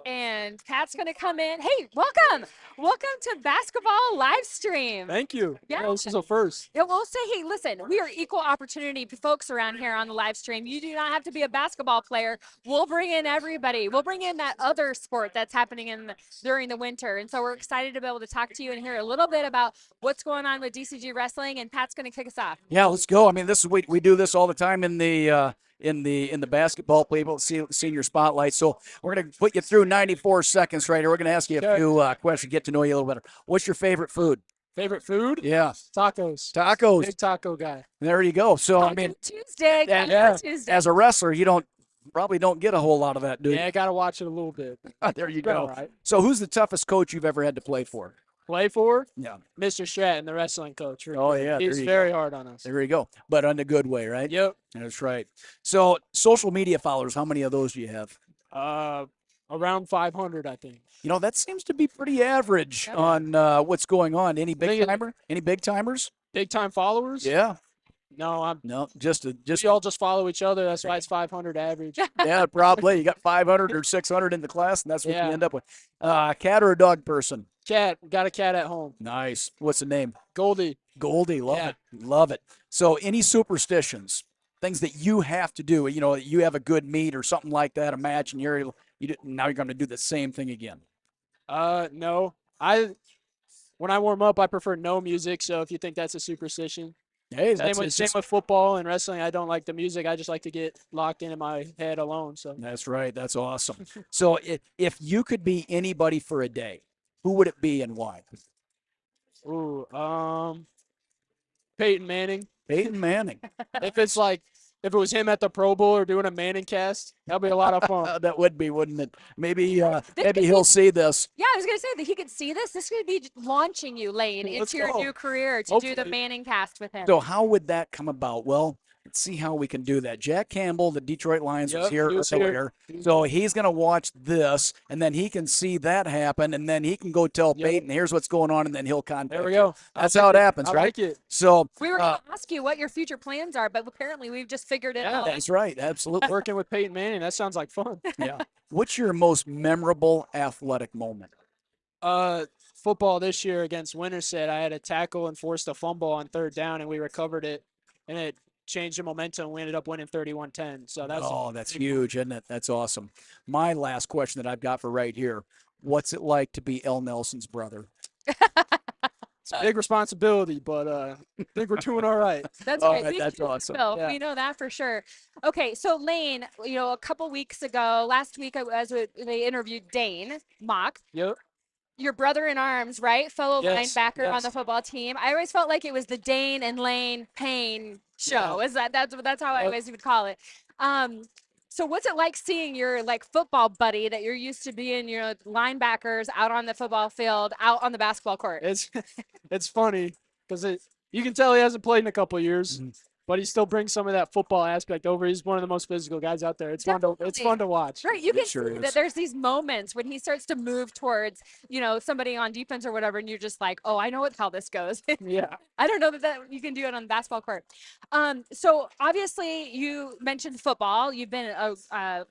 And Pat's going to come in. Hey, welcome. Welcome to basketball live stream.
Thank you.
Yeah.
This is a first.
Yeah, we'll say, hey, listen, we are equal opportunity folks around here on the live stream. You do not have to be a basketball player. We'll bring in everybody. We'll bring in that other sport that's happening during the winter. And so we're excited to be able to talk to you and hear a little bit about what's going on with DCG wrestling. And Pat's going to kick us off.
Yeah, let's go. This is we do this all the time in the basketball people senior spotlight. So we're going to put you through 94 seconds right here. We're going to ask you a few questions, get to know you a little better. What's your favorite food?
Favorite food?
Yeah.
Tacos.
Tacos.
Big taco guy.
There you go. So,
Tuesday. Tuesday.
As a wrestler, you probably don't get a whole lot of that, do you?
Yeah, I got to watch it a little bit.
There you go.
Right.
So who's the toughest coach you've ever had to play for?
Play for?
Yeah.
Mr. Stratton, the wrestling coach.
Oh, yeah.
He's very hard on us.
There you go. But in a good way, right?
Yep.
That's right. So social media followers, how many of those do you have?
Around 500, I think.
That seems to be pretty average on what's going on. Any big timer? Any big timers?
Big time followers?
Yeah.
No,
just
we all just follow each other. That's why it's 500 average.
Yeah, probably. You got 500 or 600 in the class, and that's what you end up with. Cat or a dog person?
Cat. Got a cat at home.
Nice. What's the name?
Goldie.
Goldie. Love it. Love it. So any superstitions, things that you have to do, you have a good meet or something like that, a match, and now you're going to do the same thing again?
No. when I warm up, I prefer no music. So if you think that's a superstition,
Hey,
same
that's
with
it's
same
just,
with football and wrestling. I don't like the music. I just like to get locked in my head alone. So
that's right. That's awesome. So if you could be anybody for a day, who would it be and why?
ooh, Peyton Manning.
Peyton Manning.
If it's like if it was him at the Pro Bowl or doing a Manning cast, that'd be a lot of fun.
That would be, wouldn't it? Maybe
This
maybe
could
he'll
be-
see this.
Yeah, I was gonna say that he could see this. This could be launching you, Lane,
Let's
into your
go.
new career to do the
Hopefully.
Manning cast with him.
So how would that come about? Well, let's see how we can do that. Jack Campbell, the Detroit Lions, was
Yep,
here
he was here.
earlier. So he's going to watch this, and then he can see that happen, and then he can go tell
Yep.
Peyton, here's what's going on, and then he'll contact
There we
you.
go.
That's
I
how
like
it happens,
I
right?
like it.
So
We were going to ask you what your future plans are, but apparently we've just figured it
Yeah,
out.
that's right. Absolutely.
Working with Peyton Manning, that sounds like fun.
Yeah. What's your most memorable athletic moment?
Football this year against Winterset, I had a tackle and forced a fumble on 3rd down, and we recovered it, and it changed the momentum. We ended up winning 31-10. So
That's huge, isn't it? That's awesome. My last question that I've got for right here. What's it like to be El Nelson's brother?
it's a big responsibility, but I think we're doing all right.
That's
All
right.
right,
We
that's
do
awesome.
know.
Yeah.
We know that for sure. Okay, so Lane, a couple weeks ago, last week, they interviewed Dane Mock,
Yep.
your brother in arms, right? Fellow
Yes,
linebacker on
yes.
the football team. I always felt like it was the Dane and Lane Payne show.
Yeah.
Is that's how I
Yep.
always would call it. So what's it like seeing your football buddy that you're used to being, linebackers out on the football field, out on the basketball court?
It's it's funny because you can tell he hasn't played in a couple of years, but he still brings some of that football aspect over. He's one of the most physical guys out there. It's
Definitely.
fun to watch.
Right, you
It
can
sure
see
is.
that there's these moments when he starts to move towards, somebody on defense or whatever, and you're just like, oh, I know how this goes.
Yeah.
I don't know that you can do it on the basketball court. So obviously you mentioned football. You've been a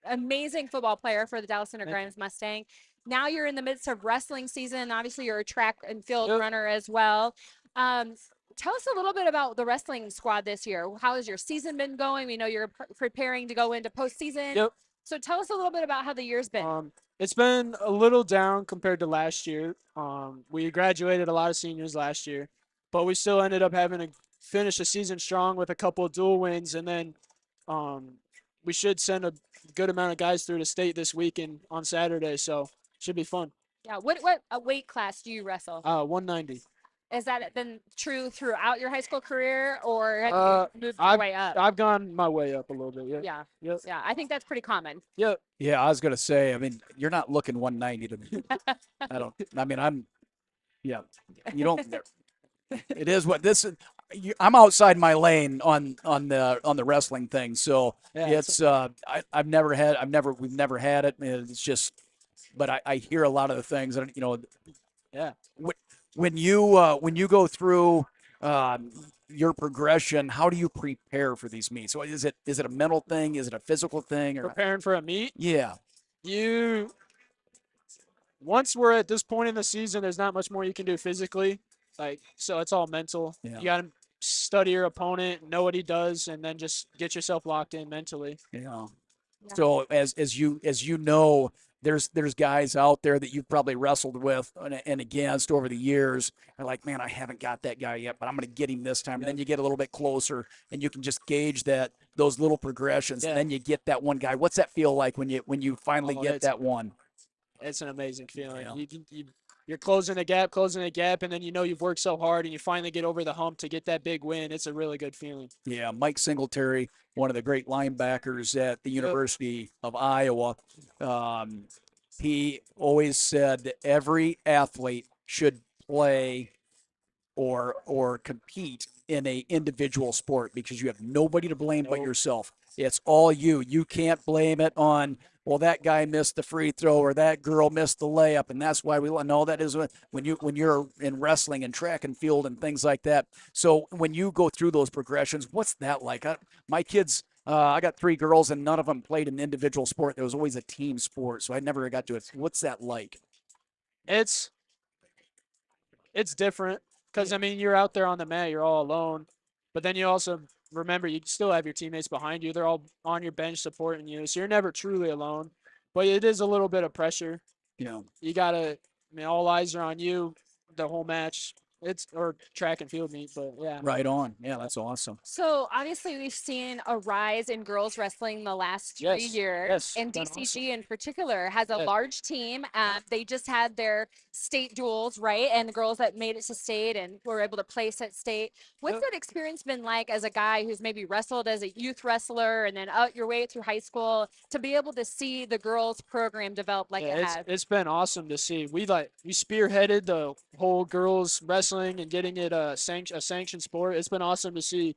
amazing football player for the Dallas Center
Thank
Grimes Mustang. Now you're in the midst of wrestling season. Obviously, you're a track and field
Yep.
runner as well. Tell us a little bit about the wrestling squad this year. How has your season been going? We know you're preparing to go into postseason.
Yep.
So tell us a little bit about how the year's been.
It's been a little down compared to last year. We graduated a lot of seniors last year, but we still ended up having to finish the season strong with a couple of dual wins, and then we should send a good amount of guys through the state this weekend on Saturday, so should be fun.
Yeah. What weight class do you wrestle?
190.
Has that been true throughout your high school career, or have you moved your
I've
way up?
I've gone my way up a little bit. Yeah.
Yeah.
Yep.
Yeah. I think that's pretty common.
Yep.
Yeah, I was gonna say. I mean, you're not looking 190 to me. I don't. I mean, I'm. Yeah, you don't. It is what this is. I'm outside my lane on the wrestling thing, so
Yeah,
it's. We've never had it. It's just, but I hear a lot of the things, and
Yeah.
when you go through your progression, how do you prepare for these meets? So is it a mental thing? Is it a physical thing? Or
Preparing for a meet.
yeah,
Once we're at this point in the season, there's not much more you can do physically. So it's all mental.
Yeah.
You got to study your opponent, know what he does, and then just get yourself locked in mentally.
yeah. So as you know, there's guys out there that you've probably wrestled with and against over the years. Are like, man, I haven't got that guy yet, but I'm going to get him this time. And then you get a little bit closer, and you can just gauge those little progressions.
Yeah.
And then you get that one guy. What's that feel like when you finally get
that's-
that one?
It's an amazing feeling.
Yeah.
You're closing the gap, and then you've worked so hard, and you finally get over the hump to get that big win. It's a really good feeling.
Yeah, Mike Singletary, one of the great linebackers at the University of Iowa. He always said that every athlete should play or compete in a individual sport because you have nobody to blame but yourself. It's all you. You can't blame it on, well, that guy missed the free throw or that girl missed the layup, and that's why we know that is when you're in wrestling and track and field and things like that. So when you go through those progressions, what's that like? My kids, I got 3 girls, and none of them played an individual sport. There was always a team sport, so I never got to it. What's that like?
It's different because you're out there on the mat, you're all alone, but then you also remember you still have your teammates behind you. They're all on your bench supporting you, so you're never truly alone. But it is a little bit of pressure.
You know,
You gotta. All eyes are on you. the whole match. It's or track and field meet, but yeah.
Right on. Yeah, that's awesome.
So obviously, we've seen a rise in girls wrestling the last 3 years,
Yes.
and
Been
DCG
awesome.
in particular has a
Yes.
large team. They just had their state duels, right? And the girls that made it to state and were able to place at state. What's
Yep.
that experience been like as a guy who's maybe wrestled as a youth wrestler and then out your way through high school to be able to see the girls program develop like
Yeah,
it
it's
has?
it's been awesome to see. We spearheaded the whole girls wrestling and getting it a sanctioned sport. It's been awesome to see,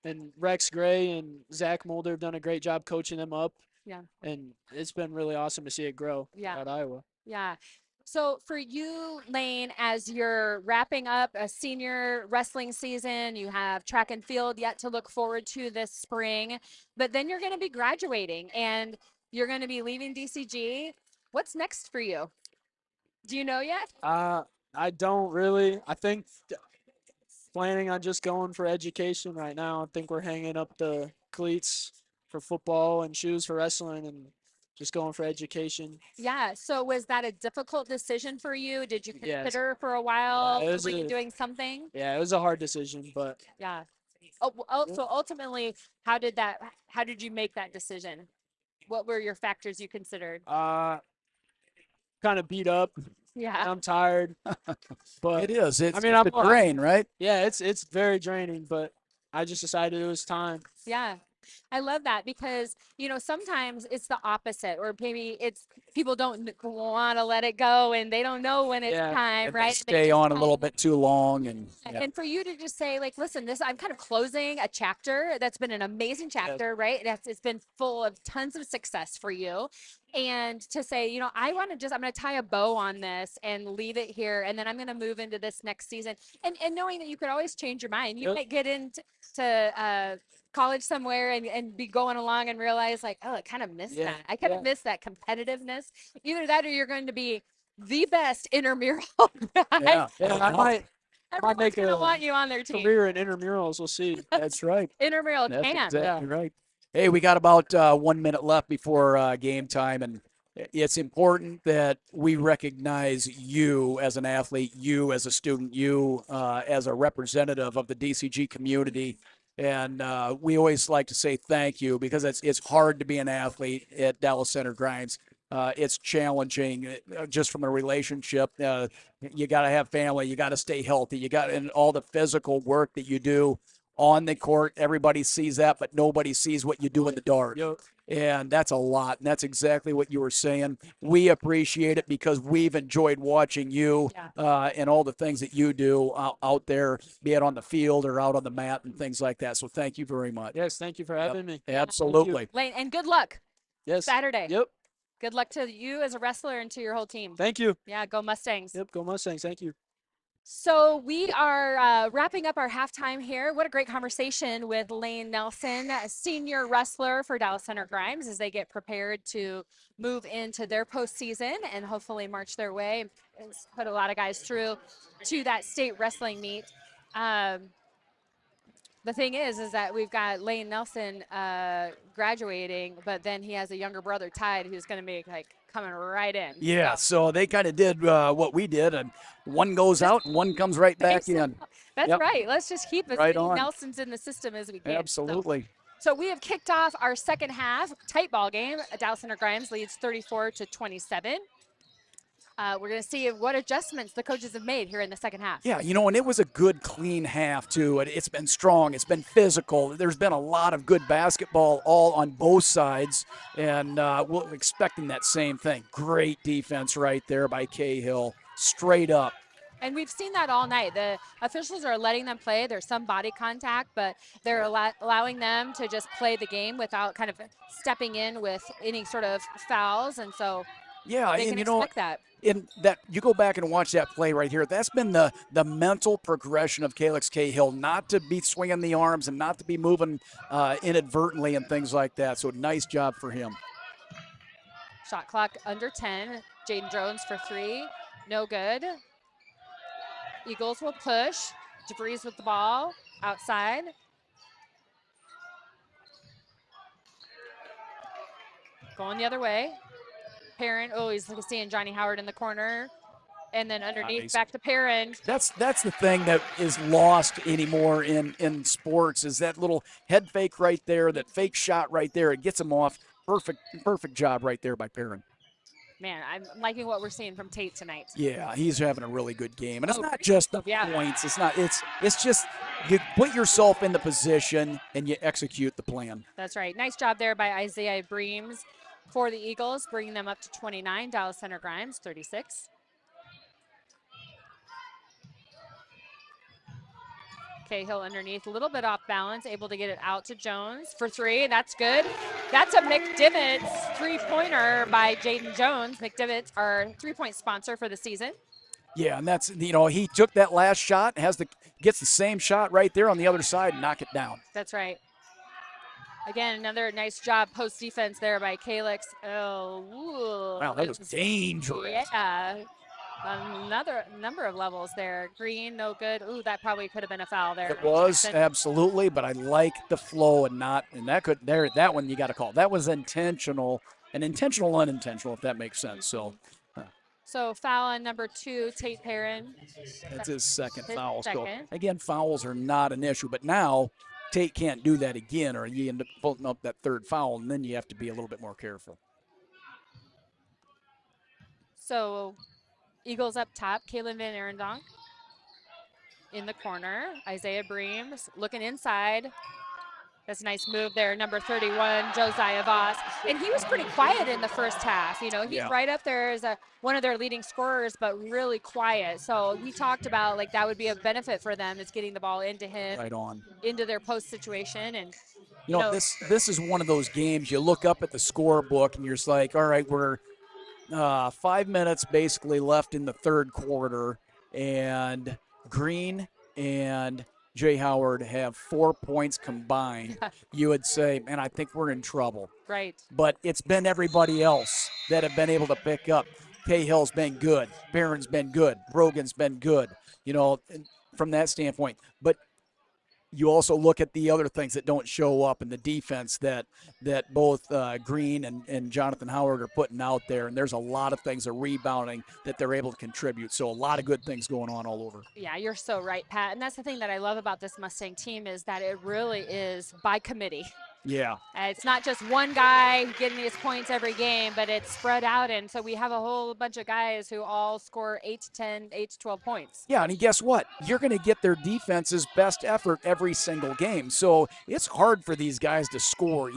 and Rex Gray and Zach Mulder have done a great job coaching them up,
Yeah.
and it's been really awesome to see it grow
Yeah.
at Iowa.
Yeah. So for you, Lane, as you're wrapping up a senior wrestling season, you have track and field yet to look forward to this spring, but then you're going to be graduating and you're going to be leaving DCG. What's next for you? Do you know yet?
I don't really. I think planning on just going for education right now. I think we're hanging up the cleats for football and shoes for wrestling and just going for education.
Yeah. So was that a difficult decision for you? Did you
Yes.
consider for a while?
it was
Were you
a-
doing something?
Yeah, it was a hard decision, but
Yeah. So ultimately, how did you make that decision? What were your factors you considered?
kind of beat up.
Yeah.
I'm tired, but
It is. It's,
I mean,
it's
I'm
a
all right.
drain, right?
Yeah, it's very draining, but I just decided it was time.
Yeah. I love that because, sometimes it's the opposite, or maybe it's people don't want to let it go and they don't know when it's
Yeah.
time,
And they
right? And they
stay
just
on a little
kind
bit too long, and yeah.
And for you to just say, like, listen, I'm kind of closing a chapter that's been an amazing chapter, right? It's been full of tons of success for you. And to say, I'm going to tie a bow on this and leave it here. And then I'm going to move into this next season. And knowing that you could always change your mind. You
Yep.
might get into college somewhere and be going along and realize, like, oh, I kind of missed
Yeah,
that. I kind of
yeah.
missed that competitiveness. Either that or you're going to be the best intramural guy.
Yeah.
Yeah, I might make
Everyone's gonna
a
want you on their team.
career in intramurals. We'll see.
That's right.
Intramural
That's
can.
exactly right. Hey, we got about 1 minute left before game time, and it's important that we recognize you as an athlete, you as a student, you as a representative of the DCG community. And we always like to say thank you because it's hard to be an athlete at Dallas Center Grimes. It's challenging just from a relationship. You got to have family. You got to stay healthy. And all the physical work that you do on the court. Everybody sees that, but nobody sees what you do in the dark.
Yep.
And that's a lot. And that's exactly what you were saying. We appreciate it because we've enjoyed watching you and all the things that you do out there, be it on the field or out on the mat and things like that. So thank you very much.
Yes, thank you for having me.
Absolutely.
Lane, and good luck
Yes.
Saturday.
Yep.
Good luck to you as a wrestler and to your whole team.
Thank you.
Yeah, go Mustangs.
Yep. Go Mustangs. Thank you.
So we are wrapping up our halftime here. What a great conversation with Lane Nelson, a senior wrestler for Dallas Center Grimes, as they get prepared to move into their postseason and hopefully march their way and put a lot of guys through to that state wrestling meet. The thing is that we've got Lane Nelson graduating, but then he has a younger brother, Tide, who's going to be like coming right in.
Yeah, so they kind of did what we did, and one goes out and one comes right back in.
That's
Yep.
right. Let's just keep as
Right
many
on.
Nelsons in the system as we can.
Absolutely.
So we have kicked off our second half, tight ball game. Dallas Center Grimes leads 34-27. We're going to see what adjustments the coaches have made here in the second half.
Yeah, and it was a good, clean half, too. It's been strong. It's been physical. There's been a lot of good basketball all on both sides, and we're expecting that same thing. Great defense right there by Cahill, straight up.
And we've seen that all night. The officials are letting them play. There's some body contact, but they're allowing them to just play the game without kind of stepping in with any sort of fouls. And so
Yeah,
they
and
can expect that.
In that, you go back and watch that play right here. That's been the mental progression of Calix Cahill, not to be swinging the arms and not to be moving inadvertently and things like that. So nice job for him.
Shot clock under 10. Jaden Jones for three. No good. Eagles will push. DeVries with the ball outside. Going the other way. Parent, he's seeing Johnny Howard in the corner. And then underneath,
Nice.
back to Perrin.
That's the thing that is lost anymore in sports is that little head fake right there, that fake shot right there. It gets him off. Perfect job right there by Perrin.
Man, I'm liking what we're seeing from Tate tonight.
Yeah, he's having a really good game. And it's
Oh,
not
great.
just the
Yeah.
points. It's just you put yourself in the position and you execute the plan.
That's right. Nice job there by Isaiah Breams for the Eagles, bringing them up to 29. Dallas Center Grimes, 36. Cahill underneath, a little bit off balance, able to get it out to Jones for three. That's good. That's a McDivitt's three-pointer by Jaden Jones. McDivitt's our three-point sponsor for the season.
Yeah, and that's he took that last shot, gets the same shot right there on the other side, and knock it down.
That's right. Again, another nice job post defense there by Calix. Oh, ooh,
Wow, that was dangerous.
Yeah. Another number of levels there. Green, no good. Ooh, that probably could have been a foul there.
It was
Jackson.
absolutely, but I like the flow and that one you got to call. That was intentional, and intentional unintentional if that makes sense. So
foul on number 2, Tate Perrin.
that's his second
His
foul. So
second.
again, fouls are not an issue, but now Tate can't do that again, or you end up pulling up that third foul, and then you have to be a little bit more careful.
So Eagles up top, Kaylin Van Arendonk in the corner. Isaiah Breams looking inside. That's a nice move there, number 31, Josiah Voss. And he was pretty quiet in the first half. He's right up there as one of their leading scorers, but really quiet. So we talked about that would be a benefit for them is getting the ball into him,
Right on.
into their post situation. And
this is one of those games you look up at the scorebook and you're just like, all right, we're 5 minutes basically left in the third quarter, and Green and Jay Howard have 4 points combined. You would say, man, I think we're in trouble.
Right.
But it's been everybody else that have been able to pick up. Cahill's been good. Barron's been good. Brogan's been good, from that standpoint. But you also look at the other things that don't show up in the defense that both Green and Jonathan Howard are putting out there, and there's a lot of things, rebounding that they're able to contribute. So a lot of good things going on all over.
Yeah, you're so right, Pat. And that's the thing that I love about this Mustang team is that it really is by committee.
Yeah.
It's not just one guy getting his points every game, but it's spread out. And so we have a whole bunch of guys who all score 8 to 10, 8 to 12 points.
Yeah, and guess what? You're going to get their defense's best effort every single game. So it's hard for these guys to score.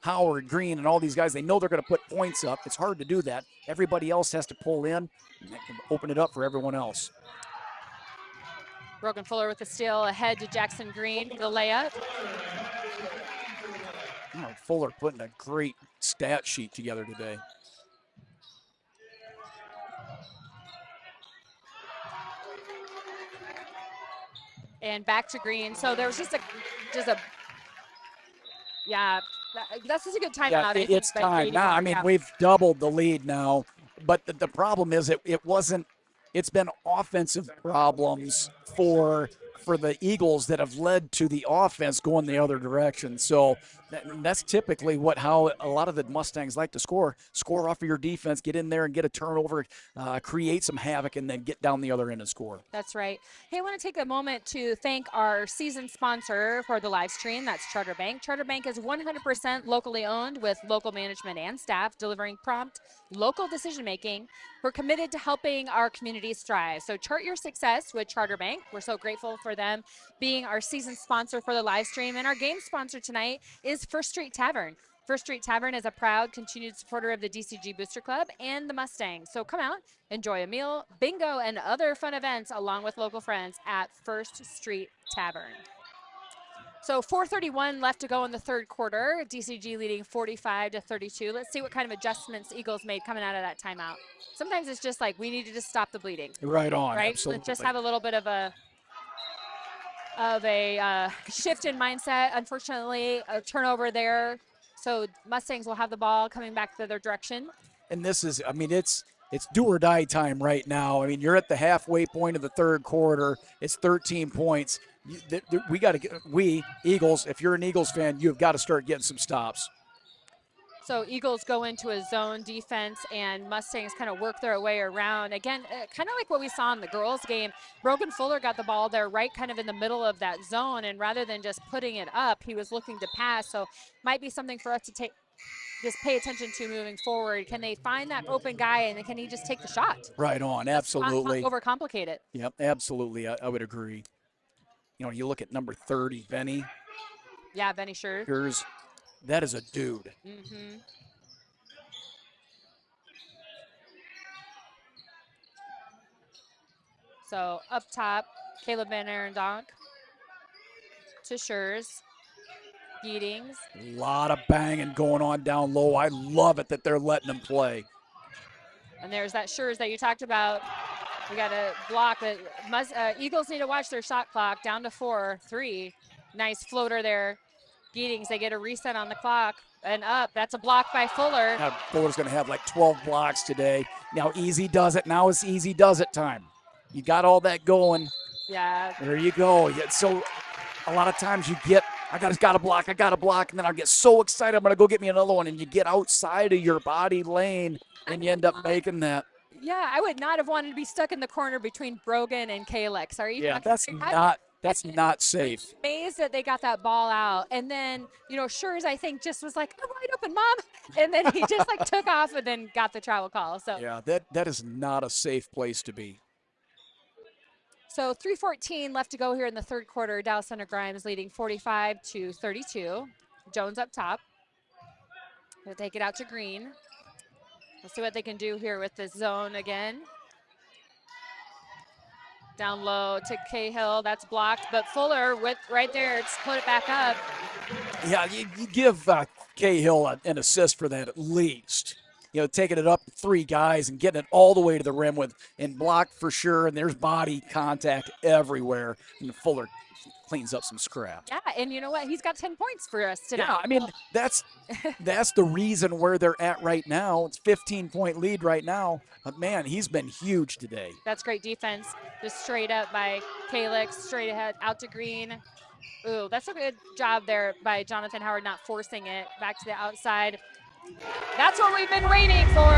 Howard, Green, and all these guys, they know they're going to put points up. It's hard to do that. Everybody else has to pull in and open it up for everyone else.
Brogan Fuller with the steal ahead to Jackson Green for the layup.
Fuller putting a great stat sheet together today.
And back to Green. So there was that's just a good timeout.
Yeah, it's time now. I mean, we've doubled the lead now, but the problem is it's been offensive problems for the Eagles that have led to the offense going the other direction. So that's typically how a lot of the Mustangs like to score off of your defense, get in there and get a turnover, create some havoc, and then get down the other end and score.
That's right. Hey, I want to take a moment to thank our season sponsor for the live stream. That's Charter Bank. Charter Bank is 100% locally owned with local management and staff delivering prompt local decision-making. We're committed to helping our communities thrive. So chart your success with Charter Bank. We're so grateful for them being our season sponsor for the live stream. And our game sponsor tonight is First Street Tavern. First Street Tavern is a proud continued supporter of the DCG Booster Club and the Mustangs. So come out, enjoy a meal, bingo, and other fun events along with local friends at First Street Tavern. So 4:31 left to go in the third quarter. DCG leading 45-32. Let's see what kind of adjustments Eagles made coming out of that timeout. Sometimes it's just like we need to just stop the bleeding.
Right on.
Right?
Absolutely.
Let's just have a little bit of a shift in mindset. Unfortunately, a turnover there. So Mustangs will have the ball coming back the other direction.
And this is, it's do or die time right now. I mean, you're at the halfway point of the third quarter. It's 13 points. We Eagles, if you're an Eagles fan, you've got to start getting some stops.
So Eagles go into a zone defense, and Mustangs kind of work their way around. Again, kind of like what we saw in the girls' game. Brogan Fuller got the ball there right kind of in the middle of that zone, and rather than just putting it up, he was looking to pass. So might be something for us to just pay attention to moving forward. Can they find that open guy, and can he just take the shot?
Right on,
Let's
absolutely.
not overcomplicate it.
Yep, absolutely. I would agree. You know, you look at number 30, Benny.
Yeah, Benny Sure.
That is a dude.
Mm-hmm. So up top, Caleb Van Arendonk to Schurz. Geetings.
A lot of banging going on down low. I love it that they're letting him play.
And there's that Schurz that you talked about. We got to block. Eagles need to watch their shot clock. Down to 4, 3. Nice floater there. Geetings, they get a reset on the clock. And up. That's a block by Fuller.
Now, Fuller's going to have like 12 blocks today. Now, easy does it. Now it's easy does it time. You got all that going.
Yeah.
There you go. So a lot of times you get, I got a block, and then I'll get so excited, I'm going to go get me another one, and you get outside of your body lane, and you end up making that.
Yeah, I would not have wanted to be stuck in the corner between Brogan and Kalex. Are you?
Yeah, that's not safe.
Amazed that they got that ball out, and then Schurz I think just was like, I'm wide open, mom, and then he just like took off and then got the travel call. So
yeah, that is not a safe place to be.
So 3:14 left to go here in the third quarter. Dallas Center Grimes leading 45-32. Jones up top. They'll take it out to Green. Let's see what they can do here with this zone again. Down low to Cahill. That's blocked, but Fuller with right there to put it back up.
Yeah, you give Cahill an assist for that at least. Taking it up 3 guys and getting it all the way to the rim and blocked for sure. And there's body contact everywhere. And Fuller cleans up some scrap.
Yeah, and you know what? He's got 10 points for us tonight.
Yeah, I mean, that's the reason where they're at right now. It's 15-point lead right now. But, man, he's been huge today.
That's great defense. Just straight up by Kalix, straight ahead, out to Green. Ooh, that's a good job there by Jonathan Howard not forcing it. Back to the outside. That's what we've been waiting for.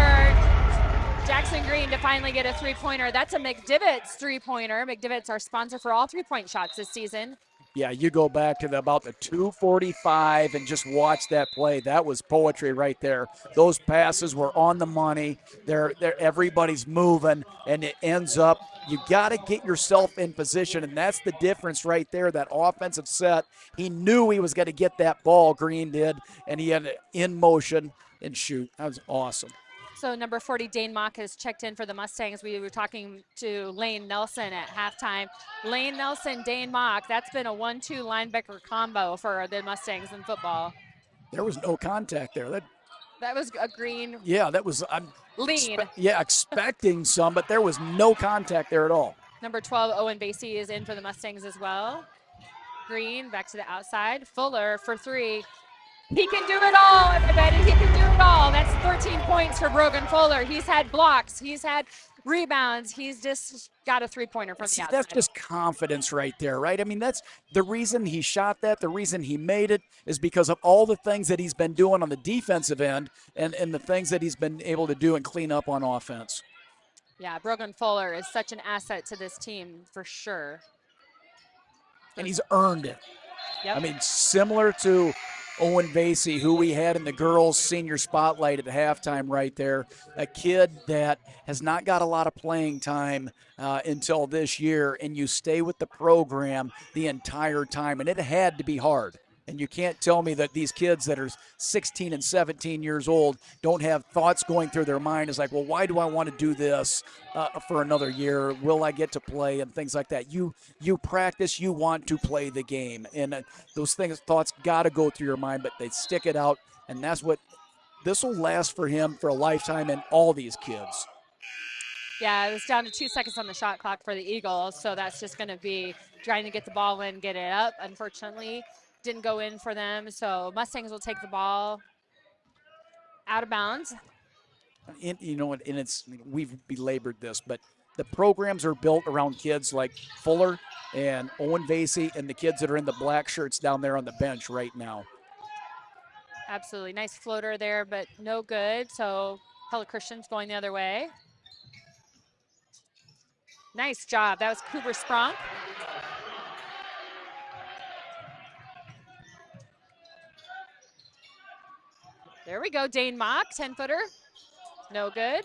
Jackson Green to finally get a three-pointer. That's a McDivitt's three-pointer. McDivitt's our sponsor for all three-point shots this season.
Yeah, you go back to about the 2:45 and just watch that play. That was poetry right there. Those passes were on the money. They're everybody's moving, and it ends up, you got to get yourself in position, and that's the difference right there, that offensive set. He knew he was going to get that ball, Green did, and he had it in motion and shoot. That was awesome.
So number 40, Dane Mock, has checked in for the Mustangs. We were talking to Lane Nelson at halftime. Lane Nelson, Dane Mock, that's been a 1-2 linebacker combo for the Mustangs in football.
There was no contact there.
That was a Green.
Yeah, that was
lean.
Expecting some, but there was no contact there at all.
Number 12, Owen Basie, is in for the Mustangs as well. Green back to the outside. Fuller for 3. He can do it all, everybody. He can do it all. That's 13 points for Brogan Fuller. He's had blocks. He's had rebounds. He's just got a three-pointer from the outside.
That's just confidence right there, right? I mean, that's the reason he shot that, the reason he made it is because of all the things that he's been doing on the defensive end and the things that he's been able to do and clean up on offense.
Yeah, Brogan Fuller is such an asset to this team for sure.
And he's earned it.
Yep.
I mean, similar to Owen Basie, who we had in the girls' senior spotlight at halftime right there, a kid that has not got a lot of playing time until this year, and you stay with the program the entire time, and it had to be hard. And you can't tell me that these kids that are 16 and 17 years old don't have thoughts going through their mind. It's like, well, why do I want to do this for another year? Will I get to play? And things like that. You practice, you want to play the game. And those thoughts got to go through your mind, but they stick it out. And that's what this will last for him for a lifetime and all these kids.
Yeah, it was down to 2 seconds on the shot clock for the Eagles. So that's just going to be trying to get the ball in, get it up. Unfortunately, didn't go in for them, so Mustangs will take the ball out of bounds.
And we've belabored this, but the programs are built around kids like Fuller and Owen Basie and the kids that are in the black shirts down there on the bench right now.
Absolutely. Nice floater there, but no good. So Pella Christian's going the other way. Nice job. That was Cooper Spronk. There we go. Dane Mock, 10-footer. No good.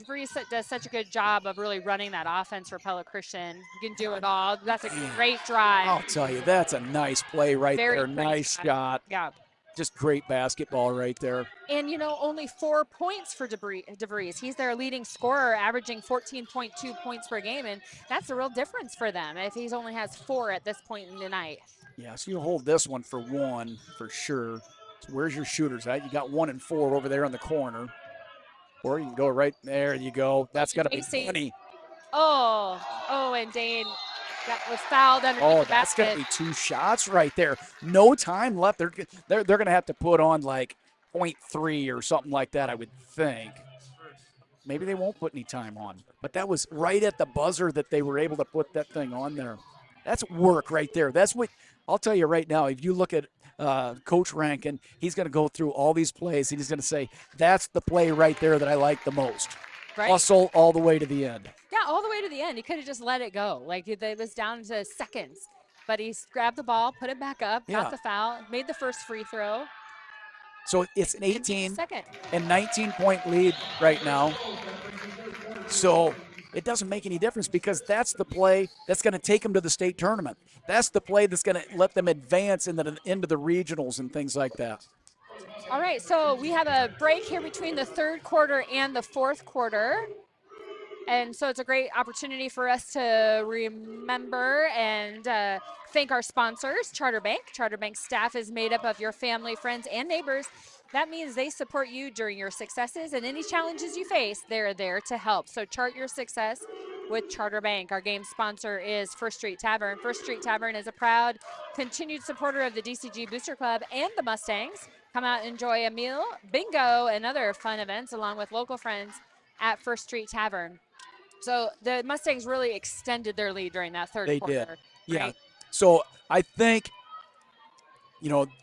DeVries does such a good job of really running that offense for Pella Christian. You can do it all. That's a great drive.
I'll tell you, that's a nice play right
Very
there.
great
Nice
shot.
shot.
Yeah.
Just great basketball right there.
And, only 4 points for DeVries. He's their leading scorer, averaging 14.2 points per game, and that's a real difference for them if he's only has 4 at this point in the night.
Yeah, so you hold this one for 1 for sure. So where's your shooters at? You got 1 and 4 over there in the corner. Or you can go right there. You go. That's got to be plenty.
And Dane was fouled underneath the
That's
basket.
going to be 2 shots right there. No time left. They're going to have to put on like 0.3 or something like that, I would think. Maybe they won't put any time on. But that was right at the buzzer that they were able to put that thing on there. That's work right there. That's what I'll tell you right now. If you look at Coach Rankin, he's going to go through all these plays, and he's going to say, that's the play right there that I like the most.
Right.
Hustle all the way to the end.
Yeah, all the way to the end. He could have just let it go. Like, it was down to seconds. But he grabbed the ball, put it back up, got the foul, made the first free throw.
So it's an 18
second.
and 19-point lead right now. So it doesn't make any difference because that's the play that's going to take them to the state tournament. That's the play that's going to let them advance into the regionals and things like that.
All right, so we have a break here between the third quarter and the fourth quarter. And so it's a great opportunity for us to remember and thank our sponsors, Charter Bank. Charter Bank staff is made up of your family, friends, and neighbors. That means they support you during your successes and any challenges you face. They're there to help. So chart your success with Charter Bank. Our game sponsor is First Street Tavern. First Street Tavern is a proud, continued supporter of the DCG Booster Club and the Mustangs. Come out and enjoy a meal, bingo, and other fun events along with local friends at First Street Tavern. So the Mustangs really extended their lead during that third quarter.
They did. Yeah.
Right?
So I think,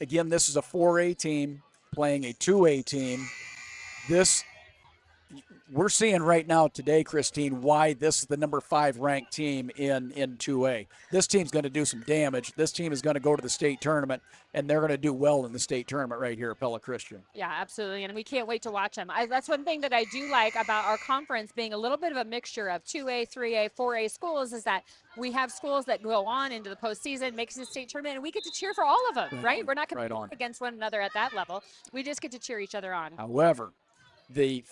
again, this is a 4A team playing a 2A team. We're seeing right now today, Christine, why this is the number 5 ranked team in 2A. This team's going to do some damage. This team is going to go to the state tournament, and they're going to do well in the state tournament right here at Pella Christian.
Yeah, absolutely, and we can't wait to watch them. That's one thing that I do like about our conference being a little bit of a mixture of 2A, 3A, 4A schools is that we have schools that go on into the postseason, makes the state tournament, and we get to cheer for all of them, right? We're not competing against one another at that level. We just get to cheer each other on.
However, the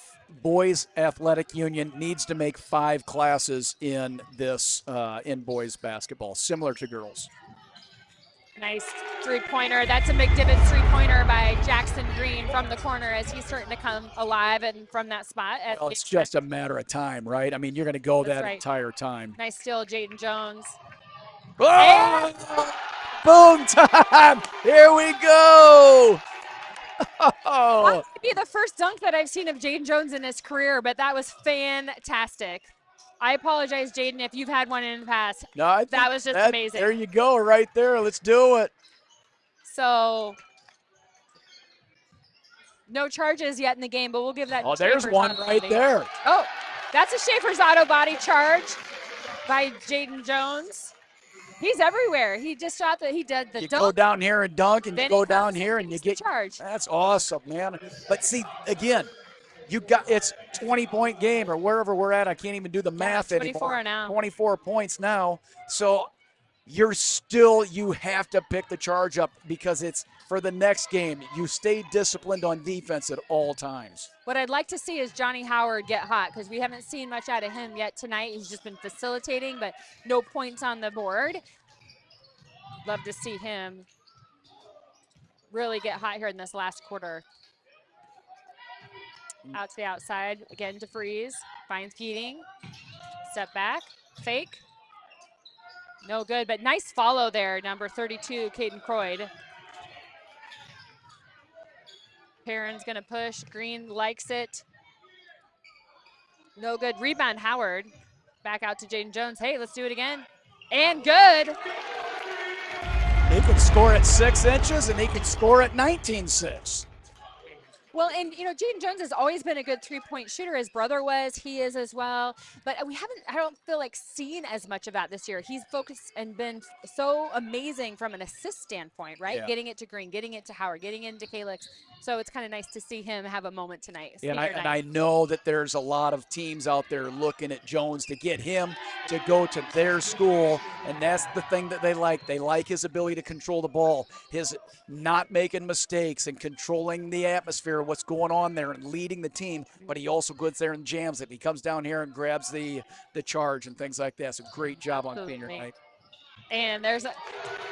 boys athletic union needs to make 5 classes in this in boys basketball, similar to girls.
Nice three-pointer. That's a McDivitt three-pointer by Jackson Green from the corner as he's starting to come alive and from that spot.
Well, it's just a matter of time, right? I mean, you're going to go that entire time.
Nice steal, Jaden Jones.
Oh! Boom time! Here we go!
That might be the first dunk that I've seen of Jaden Jones in his career, but that was fantastic. I apologize, Jaden, if you've had one in the past.
No,
that was just amazing.
There you go, right there. Let's do it.
So, no charges yet in the game, but we'll give that.
Oh, there's one right there.
Oh, that's a Schaefer's auto body charge by Jaden Jones. He's everywhere. He just shot he did the
you
dunk.
Go down here and dunk, and
then
you go down here and you get
charge.
That's awesome, man. But see, again, it's 20-point game or wherever we're at. I can't even do the math
24
anymore.
now.
24 points now. So you have to pick the charge up because it's for the next game. You stay disciplined on defense at all times.
What I'd like to see is Johnny Howard get hot because we haven't seen much out of him yet tonight. He's just been facilitating, but no points on the board. Love to see him really get hot here in this last quarter. Out to the outside, again to Freeze. Finds Keating. Step back, fake. No good, but nice follow there, number 32, Caden Croyd. Perrin's gonna push, Green likes it. No good, rebound Howard. Back out to Jaden Jones, hey, let's do it again. And good.
He could score at 6 inches, and he could score at 19.6.
Well, and you know, Jaden Jones has always been a good three-point shooter. His brother was, he is as well. But we haven't, I don't feel like, seen as much of that this year. He's focused and been so amazing from an assist standpoint, right?
Yeah.
Getting it to Green, getting it to Howard, getting into Calix. So it's kind of nice to see him have a moment tonight.
And
senior
I
night.
know that there's a lot of teams out there looking at Jones to get him to go to their school, and that's the thing that they like. They like his ability to control the ball, his not making mistakes and controlling the atmosphere of what's going on there and leading the team, but he also goes there and jams it. He comes down here and grabs the charge and things like that. So great job on senior
Absolutely.
night.
And there's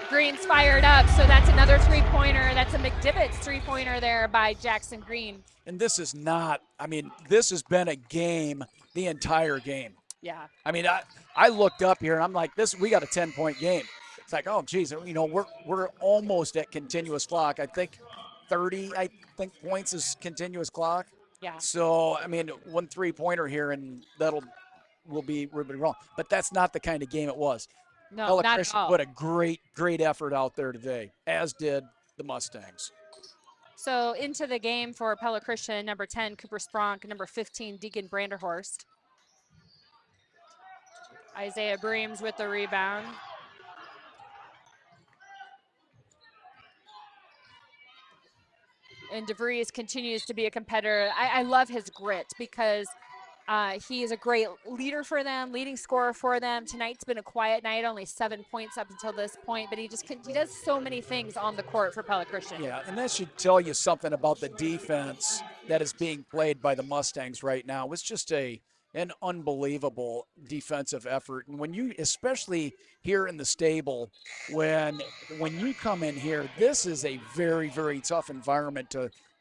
Green's fired up, so that's another three-pointer. That's a McDivitt's three-pointer there by Jackson Green.
And this is not, I mean, this has been a game the entire game.
Yeah.
I mean, I looked up here and I'm like, we got a 10-point game. It's like, oh, geez, you know, we're almost at continuous clock. I think 30, points is continuous clock.
Yeah.
So, I mean, one three-pointer here and will be wrong. But that's not the kind of game it was.
No,
Pella
not at
Christian
all.
put a great effort out there today, as did the Mustangs.
So into the game for Pella Christian, number 10, Cooper Spronk, number 15, Deacon Branderhorst. Isaiah Breams with the rebound. And DeVries continues to be a competitor. I love his grit because he is a great leader for them, leading scorer for them. Tonight's been a quiet night, only 7 points up until this point, but he does so many things on the court for Pella Christian.
Yeah, and that should tell you something about the defense that is being played by the Mustangs right now. It's just an unbelievable defensive effort. And when you, especially here in the stable, when you come in here, this is a very, very tough environment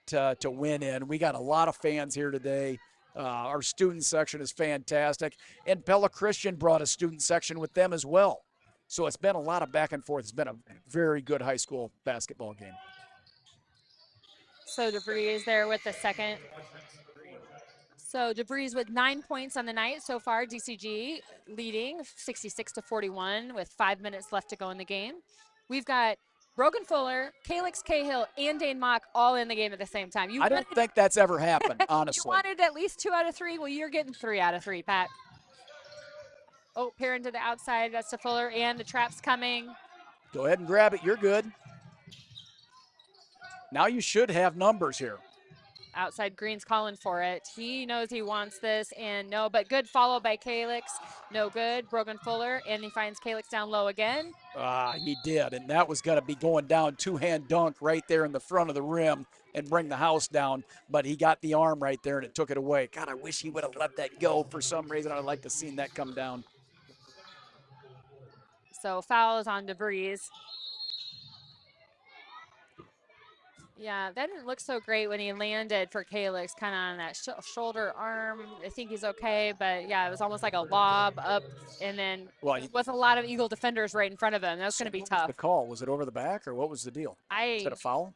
to win in. We got a lot of fans here today. Our student section is fantastic. And Pella Christian brought a student section with them as well. So it's been a lot of back and forth. It's been a very good high school basketball game.
So DeVries there with the second. So DeVries with 9 points on the night so far. DCG leading 66-41 with 5 minutes left to go in the game. We've got Brogan Fuller, Calix Cahill, and Dane Mock all in the game at the same time.
I don't think that's ever happened, honestly.
You wanted at least 2 out of 3. Well, you're getting 3 out of 3, Pat. Oh, Perrin to the outside. That's to Fuller, and the trap's coming.
Go ahead and grab it. You're good. Now you should have numbers here.
Outside Green's calling for it. He knows he wants this, and no, but good follow by Calix. No good. Brogan Fuller, and he finds Calix down low again.
He did, and that was going to be going down two-hand dunk right there in the front of the rim and bring the house down, but he got the arm right there and it took it away. God, I wish he would have let that go for some reason. I'd like to have seen that come down.
So foul is on DeVries. Yeah, that didn't look so great when he landed for Calix, kind of on that shoulder arm. I think he's okay, but yeah, it was almost like a lob up, and then with a lot of Eagle defenders right in front of him. That was going to be tough.
The call, was it over the back or what was the deal? Is it a foul?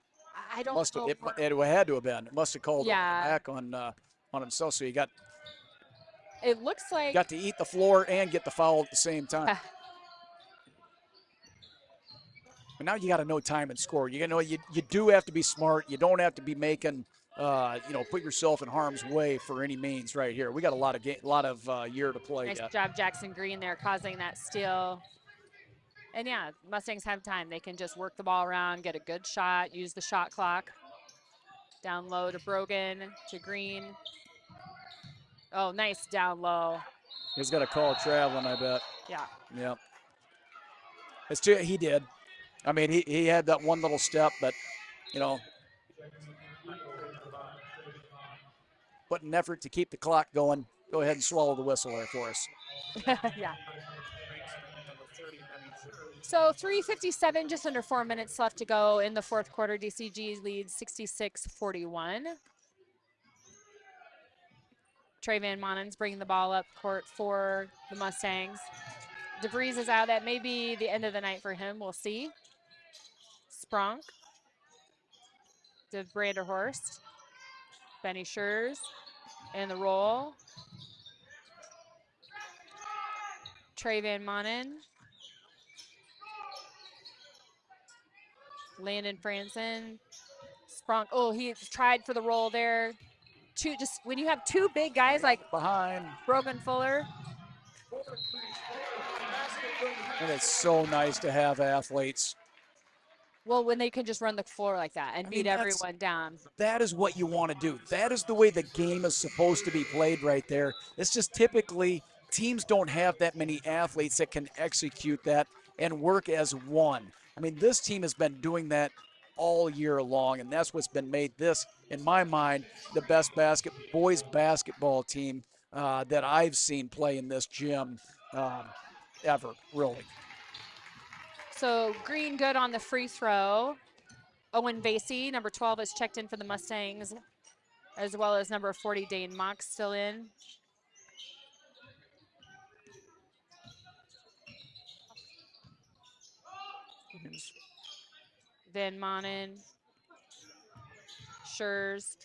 I don't know.
It had to have been. It must have called back on himself, so you got.
It looks like
got to eat the floor and get the foul at the same time. But now you got to know time and score. You know you do have to be smart. You don't have to be making put yourself in harm's way for any means right here. We got a lot of year to play.
Nice job, Jackson Green there, causing that steal. And yeah, Mustangs have time. They can just work the ball around, get a good shot, use the shot clock. Down low to Brogan, to Green. Oh, nice down low.
He's got a call traveling, I bet.
Yeah.
Yep. He did. I mean, he had that one little step, but, put an effort to keep the clock going. Go ahead and swallow the whistle there for us.
Yeah. So 3:57, just under 4 minutes left to go in the fourth quarter. DCG leads 66-41. Trey Van Monen's bringing the ball up court for the Mustangs. DeVries is out. That may be the end of the night for him. We'll see. Spronk. To Branderhorst. Benny Schurz. And the roll. Trey Van Monen. Landon Franson sprung. Oh, he tried for the roll there. Just when you have two big guys like
Behind.
Brogan Fuller.
And it's so nice to have athletes.
Well, when they can just run the floor like that and beat everyone down.
That is what you want to do. That is the way the game is supposed to be played right there. It's just typically teams don't have that many athletes that can execute that and work as one. I mean, this team has been doing that all year long, and that's what's been made this, in my mind, the best boys basketball team that I've seen play in this gym ever, really.
So Green good on the free throw. Owen Vasey, number 12, is checked in for the Mustangs, as well as number 40, Dane Mock, still in. Van Manen, Schurz.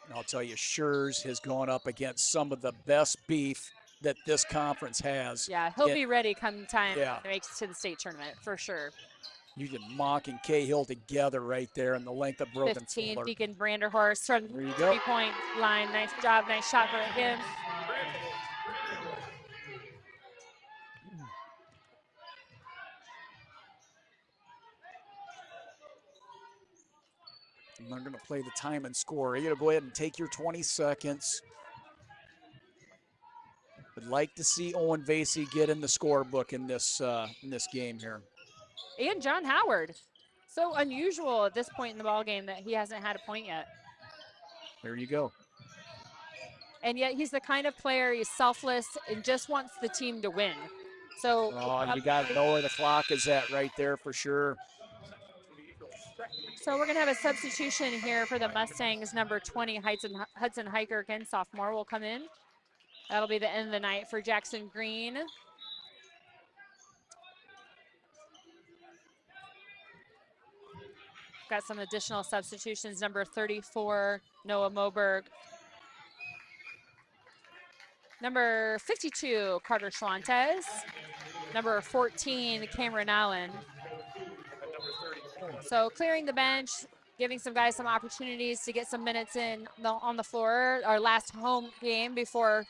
And I'll tell you, Schurz has gone up against some of the best beef that this conference has.
Yeah, he'll be ready come time
Yeah.
to make it to the state tournament, for sure.
You can Mock and Cahill together right there in the length of Brogan
15,
Fuller.
Deacon Branderhorst from
There you go.
three-point line. Nice job, nice shot for him.
And they're going to play the time and score. You're going to go ahead and take your 20 seconds. Would like to see Owen Vasey get in the scorebook in this game here.
And John Howard. So unusual at this point in the ball game that he hasn't had a point yet.
There you go.
And yet he's the kind of player, he's selfless and just wants the team to win. So
You got to know where the clock is at right there for sure.
So we're going to have a substitution here for the Mustangs. Number 20, Hudson Hiker, again, sophomore, will come in. That'll be the end of the night for Jackson Green. Got some additional substitutions. Number 34, Noah Moberg. Number 52, Carter Schwantes. Number 14, Cameron Allen. So clearing the bench, giving some guys some opportunities to get some minutes in on the floor. Our last home game before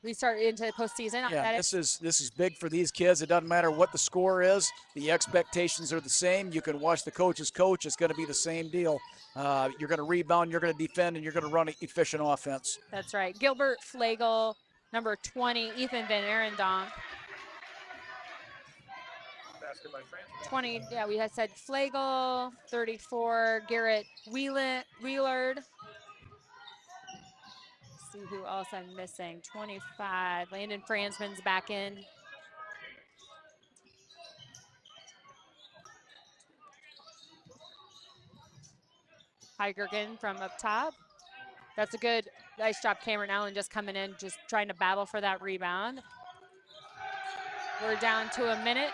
we start into postseason.
Yeah, this is big for these kids. It doesn't matter what the score is. The expectations are the same. You can watch the coach's coach. It's going to be the same deal. You're going to rebound, you're going to defend, and you're going to run an efficient offense.
That's right. Gilbert Flagel, number 20, Ethan Van Arendonk. 20, yeah, we had said Flagel, 34, Garrett Wheelard. See who else I'm missing. 25, Landon Fransman's back in. Heigergen from up top. That's a good, nice job, Cameron Allen just coming in, just trying to battle for that rebound. We're down to a minute.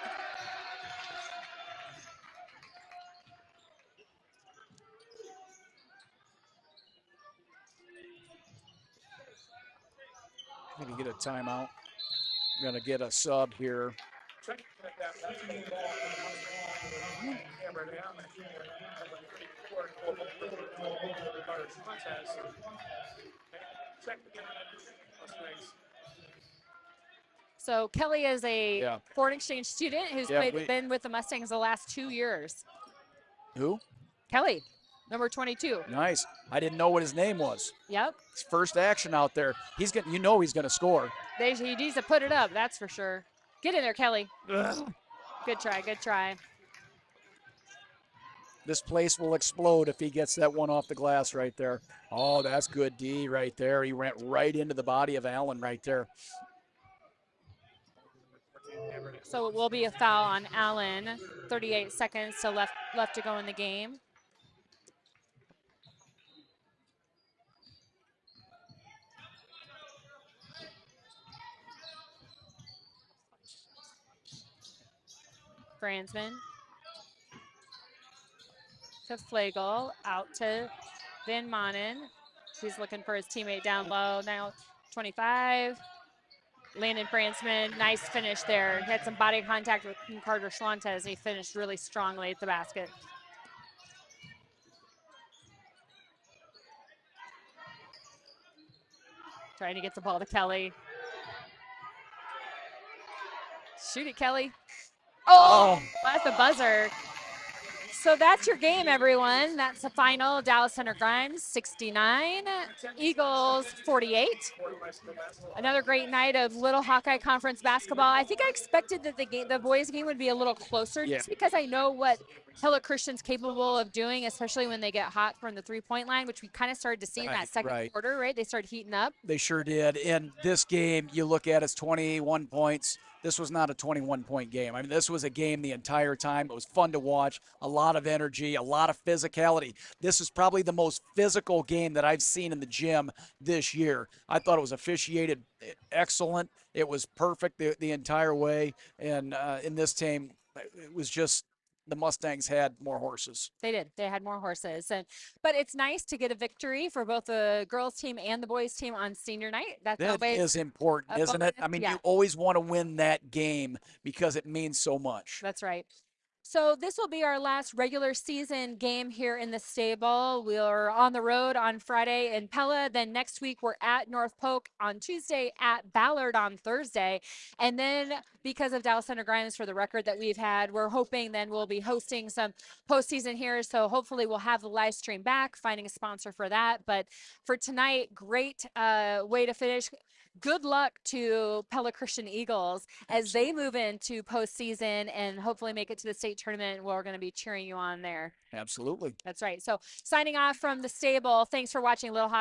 Going to get a timeout. Going to get a sub here.
So Kelly is a foreign exchange student who's been with the Mustangs the last 2 years.
Who?
Kelly, number 22.
Nice. I didn't know what his name was.
Yep.
His first action out there. He's going. You know he's going to score.
He needs to put it up. That's for sure. Get in there, Kelly.
Ugh.
Good try. Good try.
This place will explode if he gets that one off the glass right there. Oh, that's good D right there. He went right into the body of Allen right there.
So it will be a foul on Allen. 38 seconds to left to go in the game. Fransman to Flagel, out to Van Manen. He's looking for his teammate down low. Now 25. Landon Franzman, nice finish there. He had some body contact with Carter Schlantes, and he finished really strongly at the basket. Trying to get the ball to Kelly. Shoot it, Kelly. Oh, at the buzzer. So that's your game, everyone. That's the final. Dallas Center Grimes 69, Eagles 48. Another great night of Little Hawkeye Conference basketball. I think I expected that the boys game would be a little closer, just because I know what Pella Christian's capable of doing, especially when they get hot from the three-point line, which we kind of started to see in that second quarter, right? They started heating up.
They sure did. In this game, you look at it's 21 points. This was not a 21-point game. I mean, this was a game the entire time. It was fun to watch, a lot of energy, a lot of physicality. This is probably the most physical game that I've seen in the gym this year. I thought it was officiated excellent. It was perfect the entire way. And in this team, it was just the Mustangs had more horses.
They did. They had more horses. But it's nice to get a victory for both the girls team and the boys team on senior night.
That is important, isn't it? I mean, you always want to win that game because it means so much.
That's right. So this will be our last regular season game here in the stable. We're on the road on Friday in Pella. Then next week we're at North Polk on Tuesday, at Ballard on Thursday. And then because of Dallas Center Grimes, for the record that we've had, we're hoping then we'll be hosting some postseason here. So hopefully we'll have the live stream back, finding a sponsor for that. But for tonight, great way to finish. Good luck to Pella Christian Eagles as they move into postseason and hopefully make it to the state tournament. We're going to be cheering you on there.
Absolutely.
That's right. So signing off from the stable. Thanks for watching Little Hawk.